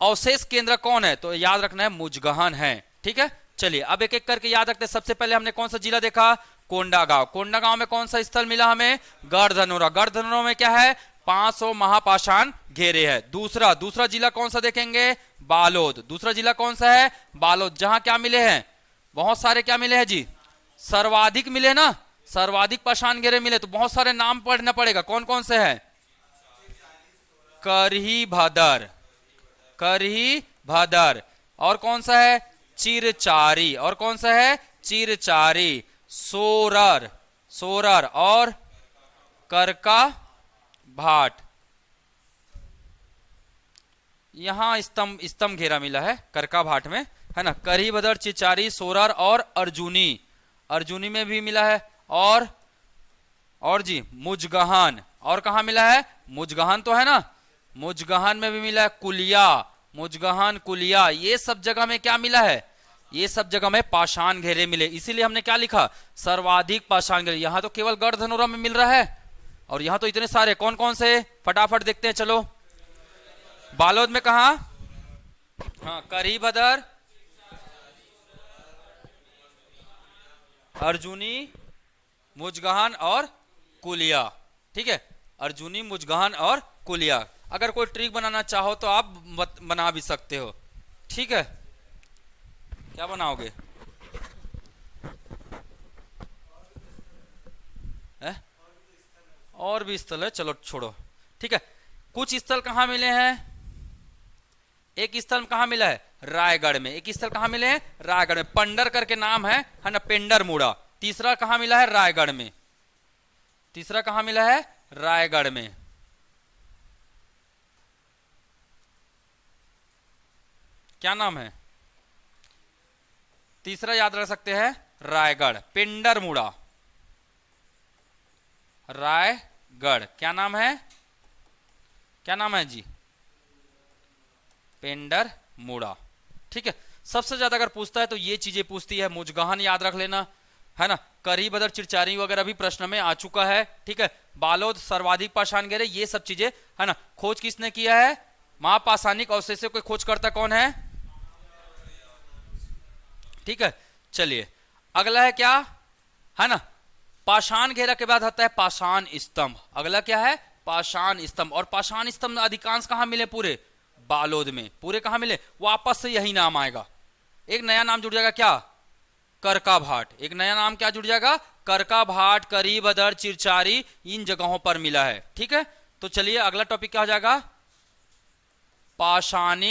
अवशेष केंद्र कौन है? तो याद रखना है मुजगहन है, ठीक है। चलिए अब एक एक करके याद रखते हैं। सबसे पहले हमने कौन सा जिला देखा? कोंडा गांव। कोंडा गांव में कौन सा स्थल मिला हमें? गढ़धनोरा। गढ़धनोरा में क्या है? 500 महापाषाण घेरे है। दूसरा जिला कौन सा देखेंगे? बालोद। दूसरा जिला कौन सा है? बालोद, जहां क्या मिले हैं? बहुत सारे क्या मिले हैं जी? सर्वाधिक मिले ना, सर्वाधिक पाषाण घेरे मिले। तो बहुत सारे नाम पढ़ना पड़ेगा, कौन कौन से है? करही भदर, करही भदर। और कौन सा है? चिरचारी। और कौन सा है? चिरचारी। सोरर, सोरर और करका भाट। यहां स्तंभ घेरा मिला है करका भाट में, है ना। करही भदर, चिरचारी, सोरर और अर्जुनी। अर्जुनी में भी मिला है। और जी मुजगहन। और कहां मिला है? मुजगहन तो है ना, मुजगहन में भी मिला है। कुलिया, मुजगहन, कुलिया, ये सब जगह में क्या मिला है? ये सब जगह में पाषाण घेरे मिले, इसीलिए हमने क्या लिखा, सर्वाधिक पाषाण घेरे। यहां तो केवल गढ़ धनोरा में मिल रहा है, और यहां तो इतने सारे, कौन कौन से, फटाफट देखते हैं चलो। बालोद में कहा, हाँ, करी भदर, अर्जुनी, मुजगहन और कुलिया। ठीक है, अर्जुनी, मुजगहन और कुलिया। अगर कोई ट्रिक बनाना चाहो तो आप बना भी सकते हो। ठीक है, क्या बनाओगे? है? और भी स्थल है, चलो छोड़ो। ठीक है, कुछ स्थल कहां मिले हैं? एक स्थल कहां मिला है? रायगढ़ में। एक स्थल कहां मिले हैं? रायगढ़ में, पंडर करके नाम है ना, पेंडर मुड़ा। तीसरा कहां मिला है? रायगढ़ में। तीसरा कहां मिला है? रायगढ़ में। क्या नाम है? तीसरा याद रख सकते हैं, रायगढ़, पेंडर मुड़ा, रायगढ़। क्या नाम है? क्या नाम है जी? पेंडर मुड़ा। ठीक है, सबसे ज्यादा अगर पूछता है तो ये चीजें पूछती है। मुजगहन याद रख लेना, है ना। करी बदर चिरचारी वगैरह भी प्रश्न में आ चुका है। ठीक है, बालोद सर्वाधिक पाषाण घेरे, ये सब चीजें, है ना। खोज किसने किया है? महापाषाणिक अवशेषों को खोज करता कौन है? ठीक है, चलिए अगला है क्या, है ना। पाषाण घेरा के बाद आता है पाषाण स्तंभ। अगला क्या है? पाषाण स्तंभ। और पाषाण स्तंभ अधिकांश कहां मिले? पूरे बालोद में। पूरे कहां मिले? वापस से यही नाम आएगा, एक नया नाम जुड़ जाएगा, क्या? करका भाट। एक नया नाम क्या जुड़ जाएगा? करका भाट, करी बदर, चिरचारी, इन जगहों पर मिला है। ठीक है, तो चलिए अगला टॉपिक क्या हो जाएगा? पाषाण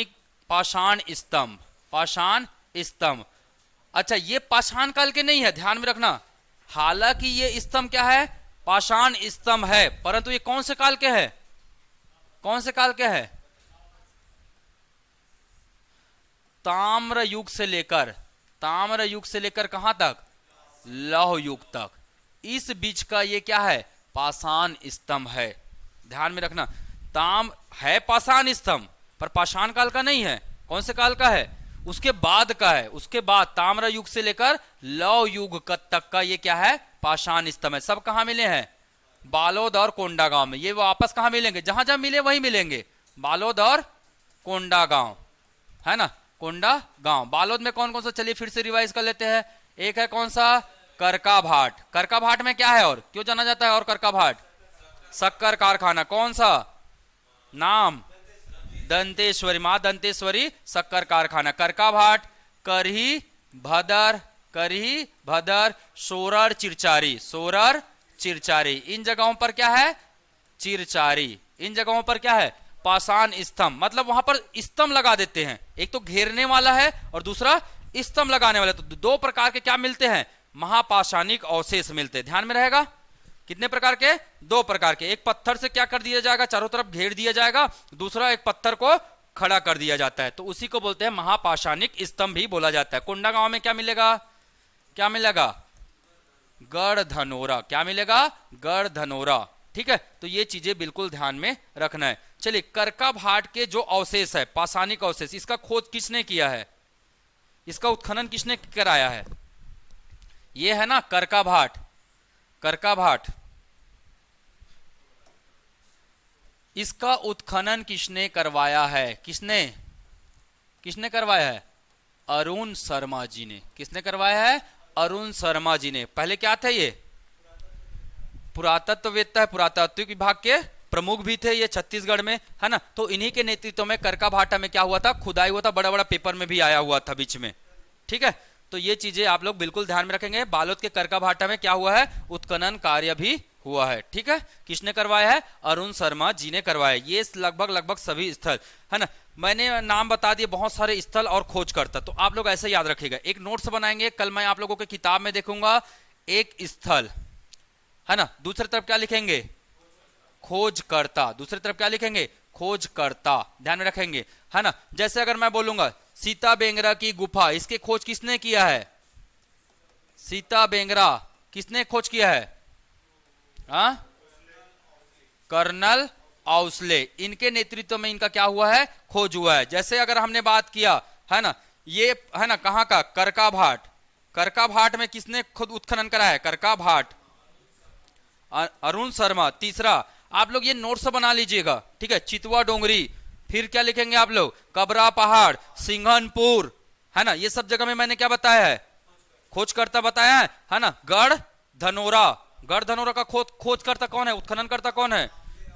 स्तंभ। पाषाण स्तंभ। अच्छा, ये पाषाण काल के नहीं है, ध्यान में रखना। हालांकि ये स्तंभ क्या है? पाषाण स्तंभ है, परंतु ये कौन से काल के है? कौन से काल के है? ताम्र युग से लेकर, ताम्र युग से लेकर कहां तक? लौह युग तक। इस बीच का ये क्या है? पाषाण स्तंभ है। ध्यान में रखना, ताम है पाषाण स्तंभ, पर पाषाण काल का नहीं है। कौन से काल का है? उसके बाद का है। उसके बाद ताम्र युग से लेकर लौह युग तक का ये क्या है? पाषाण स्तंभ है। सब कहां मिले हैं? बालोद और कोंडागांव में। ये वापस कहां मिलेंगे? जहां जहां मिले वहीं मिलेंगे, बालोद और कोंडागांव, है ना। कोंडा गांव। बालोद में कौन कौन सा, चलिए फिर से रिवाइज कर लेते हैं। एक है कौन सा? करका भाट। करका भाट में क्या है और क्यों जाना जाता है? और करका भाट, शक्कर कारखाना। कौन सा नाम? दंतेश्वरी, मां दंतेश्वरी शक्कर कारखाना। करका भाट, करही भदर, करही भदर, सोरर चिरचारी, सोरर चिरचारी। इन जगहों पर क्या है? चिरचारी। इन जगहों पर क्या है? पाषाण स्तंभ। मतलब वहां पर स्तंभ लगा देते हैं, एक तो घेरने वाला है और दूसरा स्तंभ लगाने वाला। तो दो प्रकार के क्या मिलते हैं? महापाषाणिक अवशेष मिलते हैं। ध्यान में रहेगा, कितने प्रकार के? दो प्रकार के। एक पत्थर से क्या कर दिया जाएगा? चारों तरफ घेर दिया जाएगा। दूसरा एक पत्थर को खड़ा कर दिया जाता है, तो उसी को बोलते हैं महापाषाणिक स्तंभ भी बोला जाता है। कोंडागांव में क्या मिलेगा? क्या मिलेगा? गढ़ धनोरा। क्या मिलेगा? गढ़ धनोरा। ठीक है, तो ये चीजें बिल्कुल ध्यान में रखना है। चलिए, करका भाट के जो अवशेष है, पाषाणिक अवशेष, इसका खोज किसने किया है? इसका उत्खनन किसने कराया है? ये है ना करका भाट। करका भाट, इसका उत्खनन किसने करवाया है? किसने किसने करवाया है? अरुण शर्मा जी ने। किसने करवाया है? अरुण शर्मा जी ने। पहले क्या थे ये? पुरातत्ववेत्ता है, पुरातात्विक विभाग के प्रमुख भी थे ये छत्तीसगढ़ में, है ना। तो इन्हीं के नेतृत्व में करका भाटा में क्या हुआ था? खुदाई हुआ था, बड़ा बड़ा पेपर में भी आया हुआ था बीच में। ठीक है, तो ये चीजें आप लोग बिल्कुल ध्यान में रखेंगे। बालोद के करका भाटा में क्या हुआ है? उत्खनन कार्य भी हुआ है। ठीक है, किसने करवाया है? अरुण शर्मा जी ने करवाया। ये लगभग सभी स्थल, है ना। मैंने नाम बता दिए बहुत सारे स्थल और खोज करता, तो आप लोग ऐसे याद रखिएगा। एक नोट्स बनाएंगे, कल मैं आप लोगों के किताब में देखूंगा एक स्थल, है ना। दूसरी तरफ क्या लिखेंगे? खोजकर्ता। दूसरी तरफ क्या लिखेंगे? खोजकर्ता। ध्यान में रखेंगे, है ना। जैसे अगर मैं बोलूंगा सीता बेंगरा की गुफा, इसके खोज किसने किया है? सीता बेंगरा किसने खोज किया है? हाँ, कर्नल औसले। इनके नेतृत्व में इनका क्या हुआ है? खोज हुआ है। जैसे अगर हमने बात किया, है ना, ये है ना कहाँ का, करका भाट। करका भाट में किसने खुद उत्खनन करा है, करका भाट, अरुण शर्मा। तीसरा आप लोग ये नोट्स बना लीजिएगा, ठीक है, चितवा डोंगरी, फिर क्या लिखेंगे आप लोग, कबरा पहाड़, सिंघनपुर, है ना, ये सब जगह में मैंने क्या बताया है, खोजकर्ता बताया है ना, गढ़ धनोरा। गढ़ धनोरा का खोजकर्ता कौन है, उत्खननकर्ता कौन है,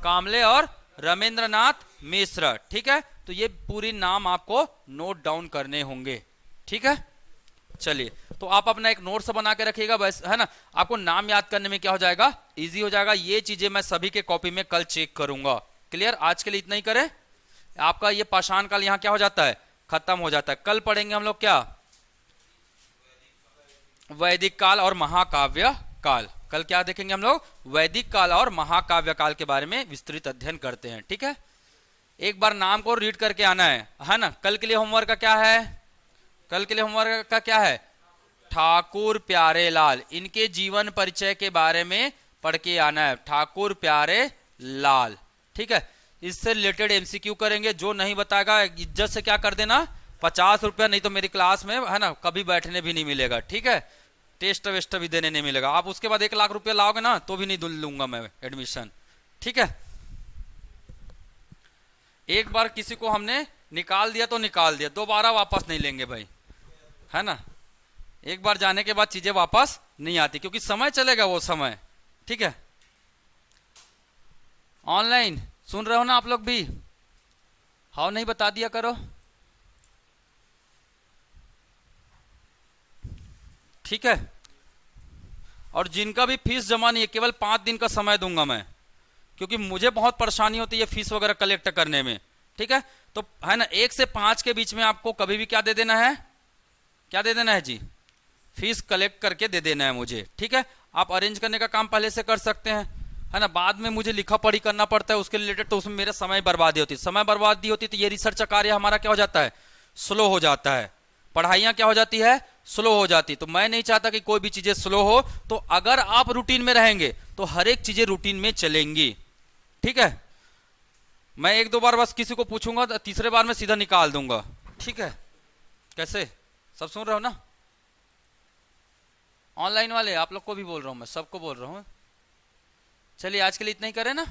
कामले और रमेंद्रनाथ मिश्र। ठीक है, तो ये पूरी नाम आपको नोट डाउन करने होंगे। ठीक है, चलिए, तो आप अपना एक नोट्स बना के रखिएगा, बस, है ना, आपको नाम याद करने में क्या हो जाएगा, इजी हो जाएगा। ये चीजें मैं सभी के कॉपी में कल चेक करूंगा। क्लियर, आज के लिए इतना ही करें। आपका ये पाषाण काल यहां क्या हो जाता है, खत्म हो जाता है। कल पढ़ेंगे हम लोग क्या, वैदिक काल और महाकाव्य काल। कल क्या देखेंगे हम लोग, वैदिक काल और महाकाव्य काल के बारे में विस्तृत अध्ययन करते हैं। ठीक है, एक बार नाम को रीड करके आना है ना। कल के लिए होमवर्क का क्या है, कल के लिए होमवर्क का क्या है, ठाकुर प्यारे लाल, इनके जीवन परिचय के बारे में पढ़ के आना है, ठाकुर प्यारे लाल। ठीक है, इससे रिलेटेड एमसीक्यू करेंगे, जो नहीं बताएगा इज्जत से क्या कर देना, 50 रुपया, नहीं तो मेरी क्लास में, है ना, कभी बैठने भी नहीं मिलेगा। ठीक है, टेस्ट वेस्ट भी देने नहीं मिलेगा। आप उसके बाद 1 लाख रुपया लाओगे ना तो भी नहीं लूंगा मैं एडमिशन। ठीक है, एक बार किसी को हमने निकाल दिया तो निकाल दिया, दोबारा वापस नहीं लेंगे भाई, है ना। एक बार जाने के बाद चीजें वापस नहीं आती, क्योंकि समय चलेगा वो समय। ठीक है, ऑनलाइन सुन रहे हो ना आप लोग भी, हाँ नहीं बता दिया करो। ठीक है, और जिनका भी फीस जमा नहीं है, केवल 5 दिन का समय दूंगा मैं, क्योंकि मुझे बहुत परेशानी होती है फीस वगैरह कलेक्ट करने में। ठीक है, तो है ना, 1 से 5 के बीच में आपको कभी भी क्या दे देना है, क्या दे देना है जी, फीस कलेक्ट करके दे देना है मुझे। ठीक है, आप अरेंज करने का काम पहले से कर सकते हैं, है ना, बाद में मुझे लिखा पढ़ी करना पड़ता है उसके रिलेटेड, तो उसमें मेरा समय बर्बादी होती है। समय बर्बादी होती है तो ये रिसर्च कार्य हमारा क्या हो जाता है, स्लो हो जाता है, पढ़ाइयाँ क्या हो जाती है, स्लो हो जाती। तो मैं नहीं चाहता कि कोई भी चीजें स्लो हो, तो अगर आप रूटीन में रहेंगे तो हर एक चीजें रूटीन में चलेंगी। ठीक है, मैं 1-2 बार बस किसी को पूछूंगा, तीसरे बार में सीधा निकाल दूंगा। ठीक है, कैसे, सब सुन रहे हो ना, ऑनलाइन वाले आप लोग को भी बोल रहा हूं, मैं सबको बोल रहा हूं। चलिए, आज के लिए इतना ही करें ना,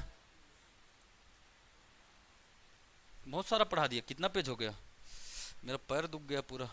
बहुत सारा पढ़ा दिया, कितना पेज हो गया, मेरा पैर दुख गया पूरा।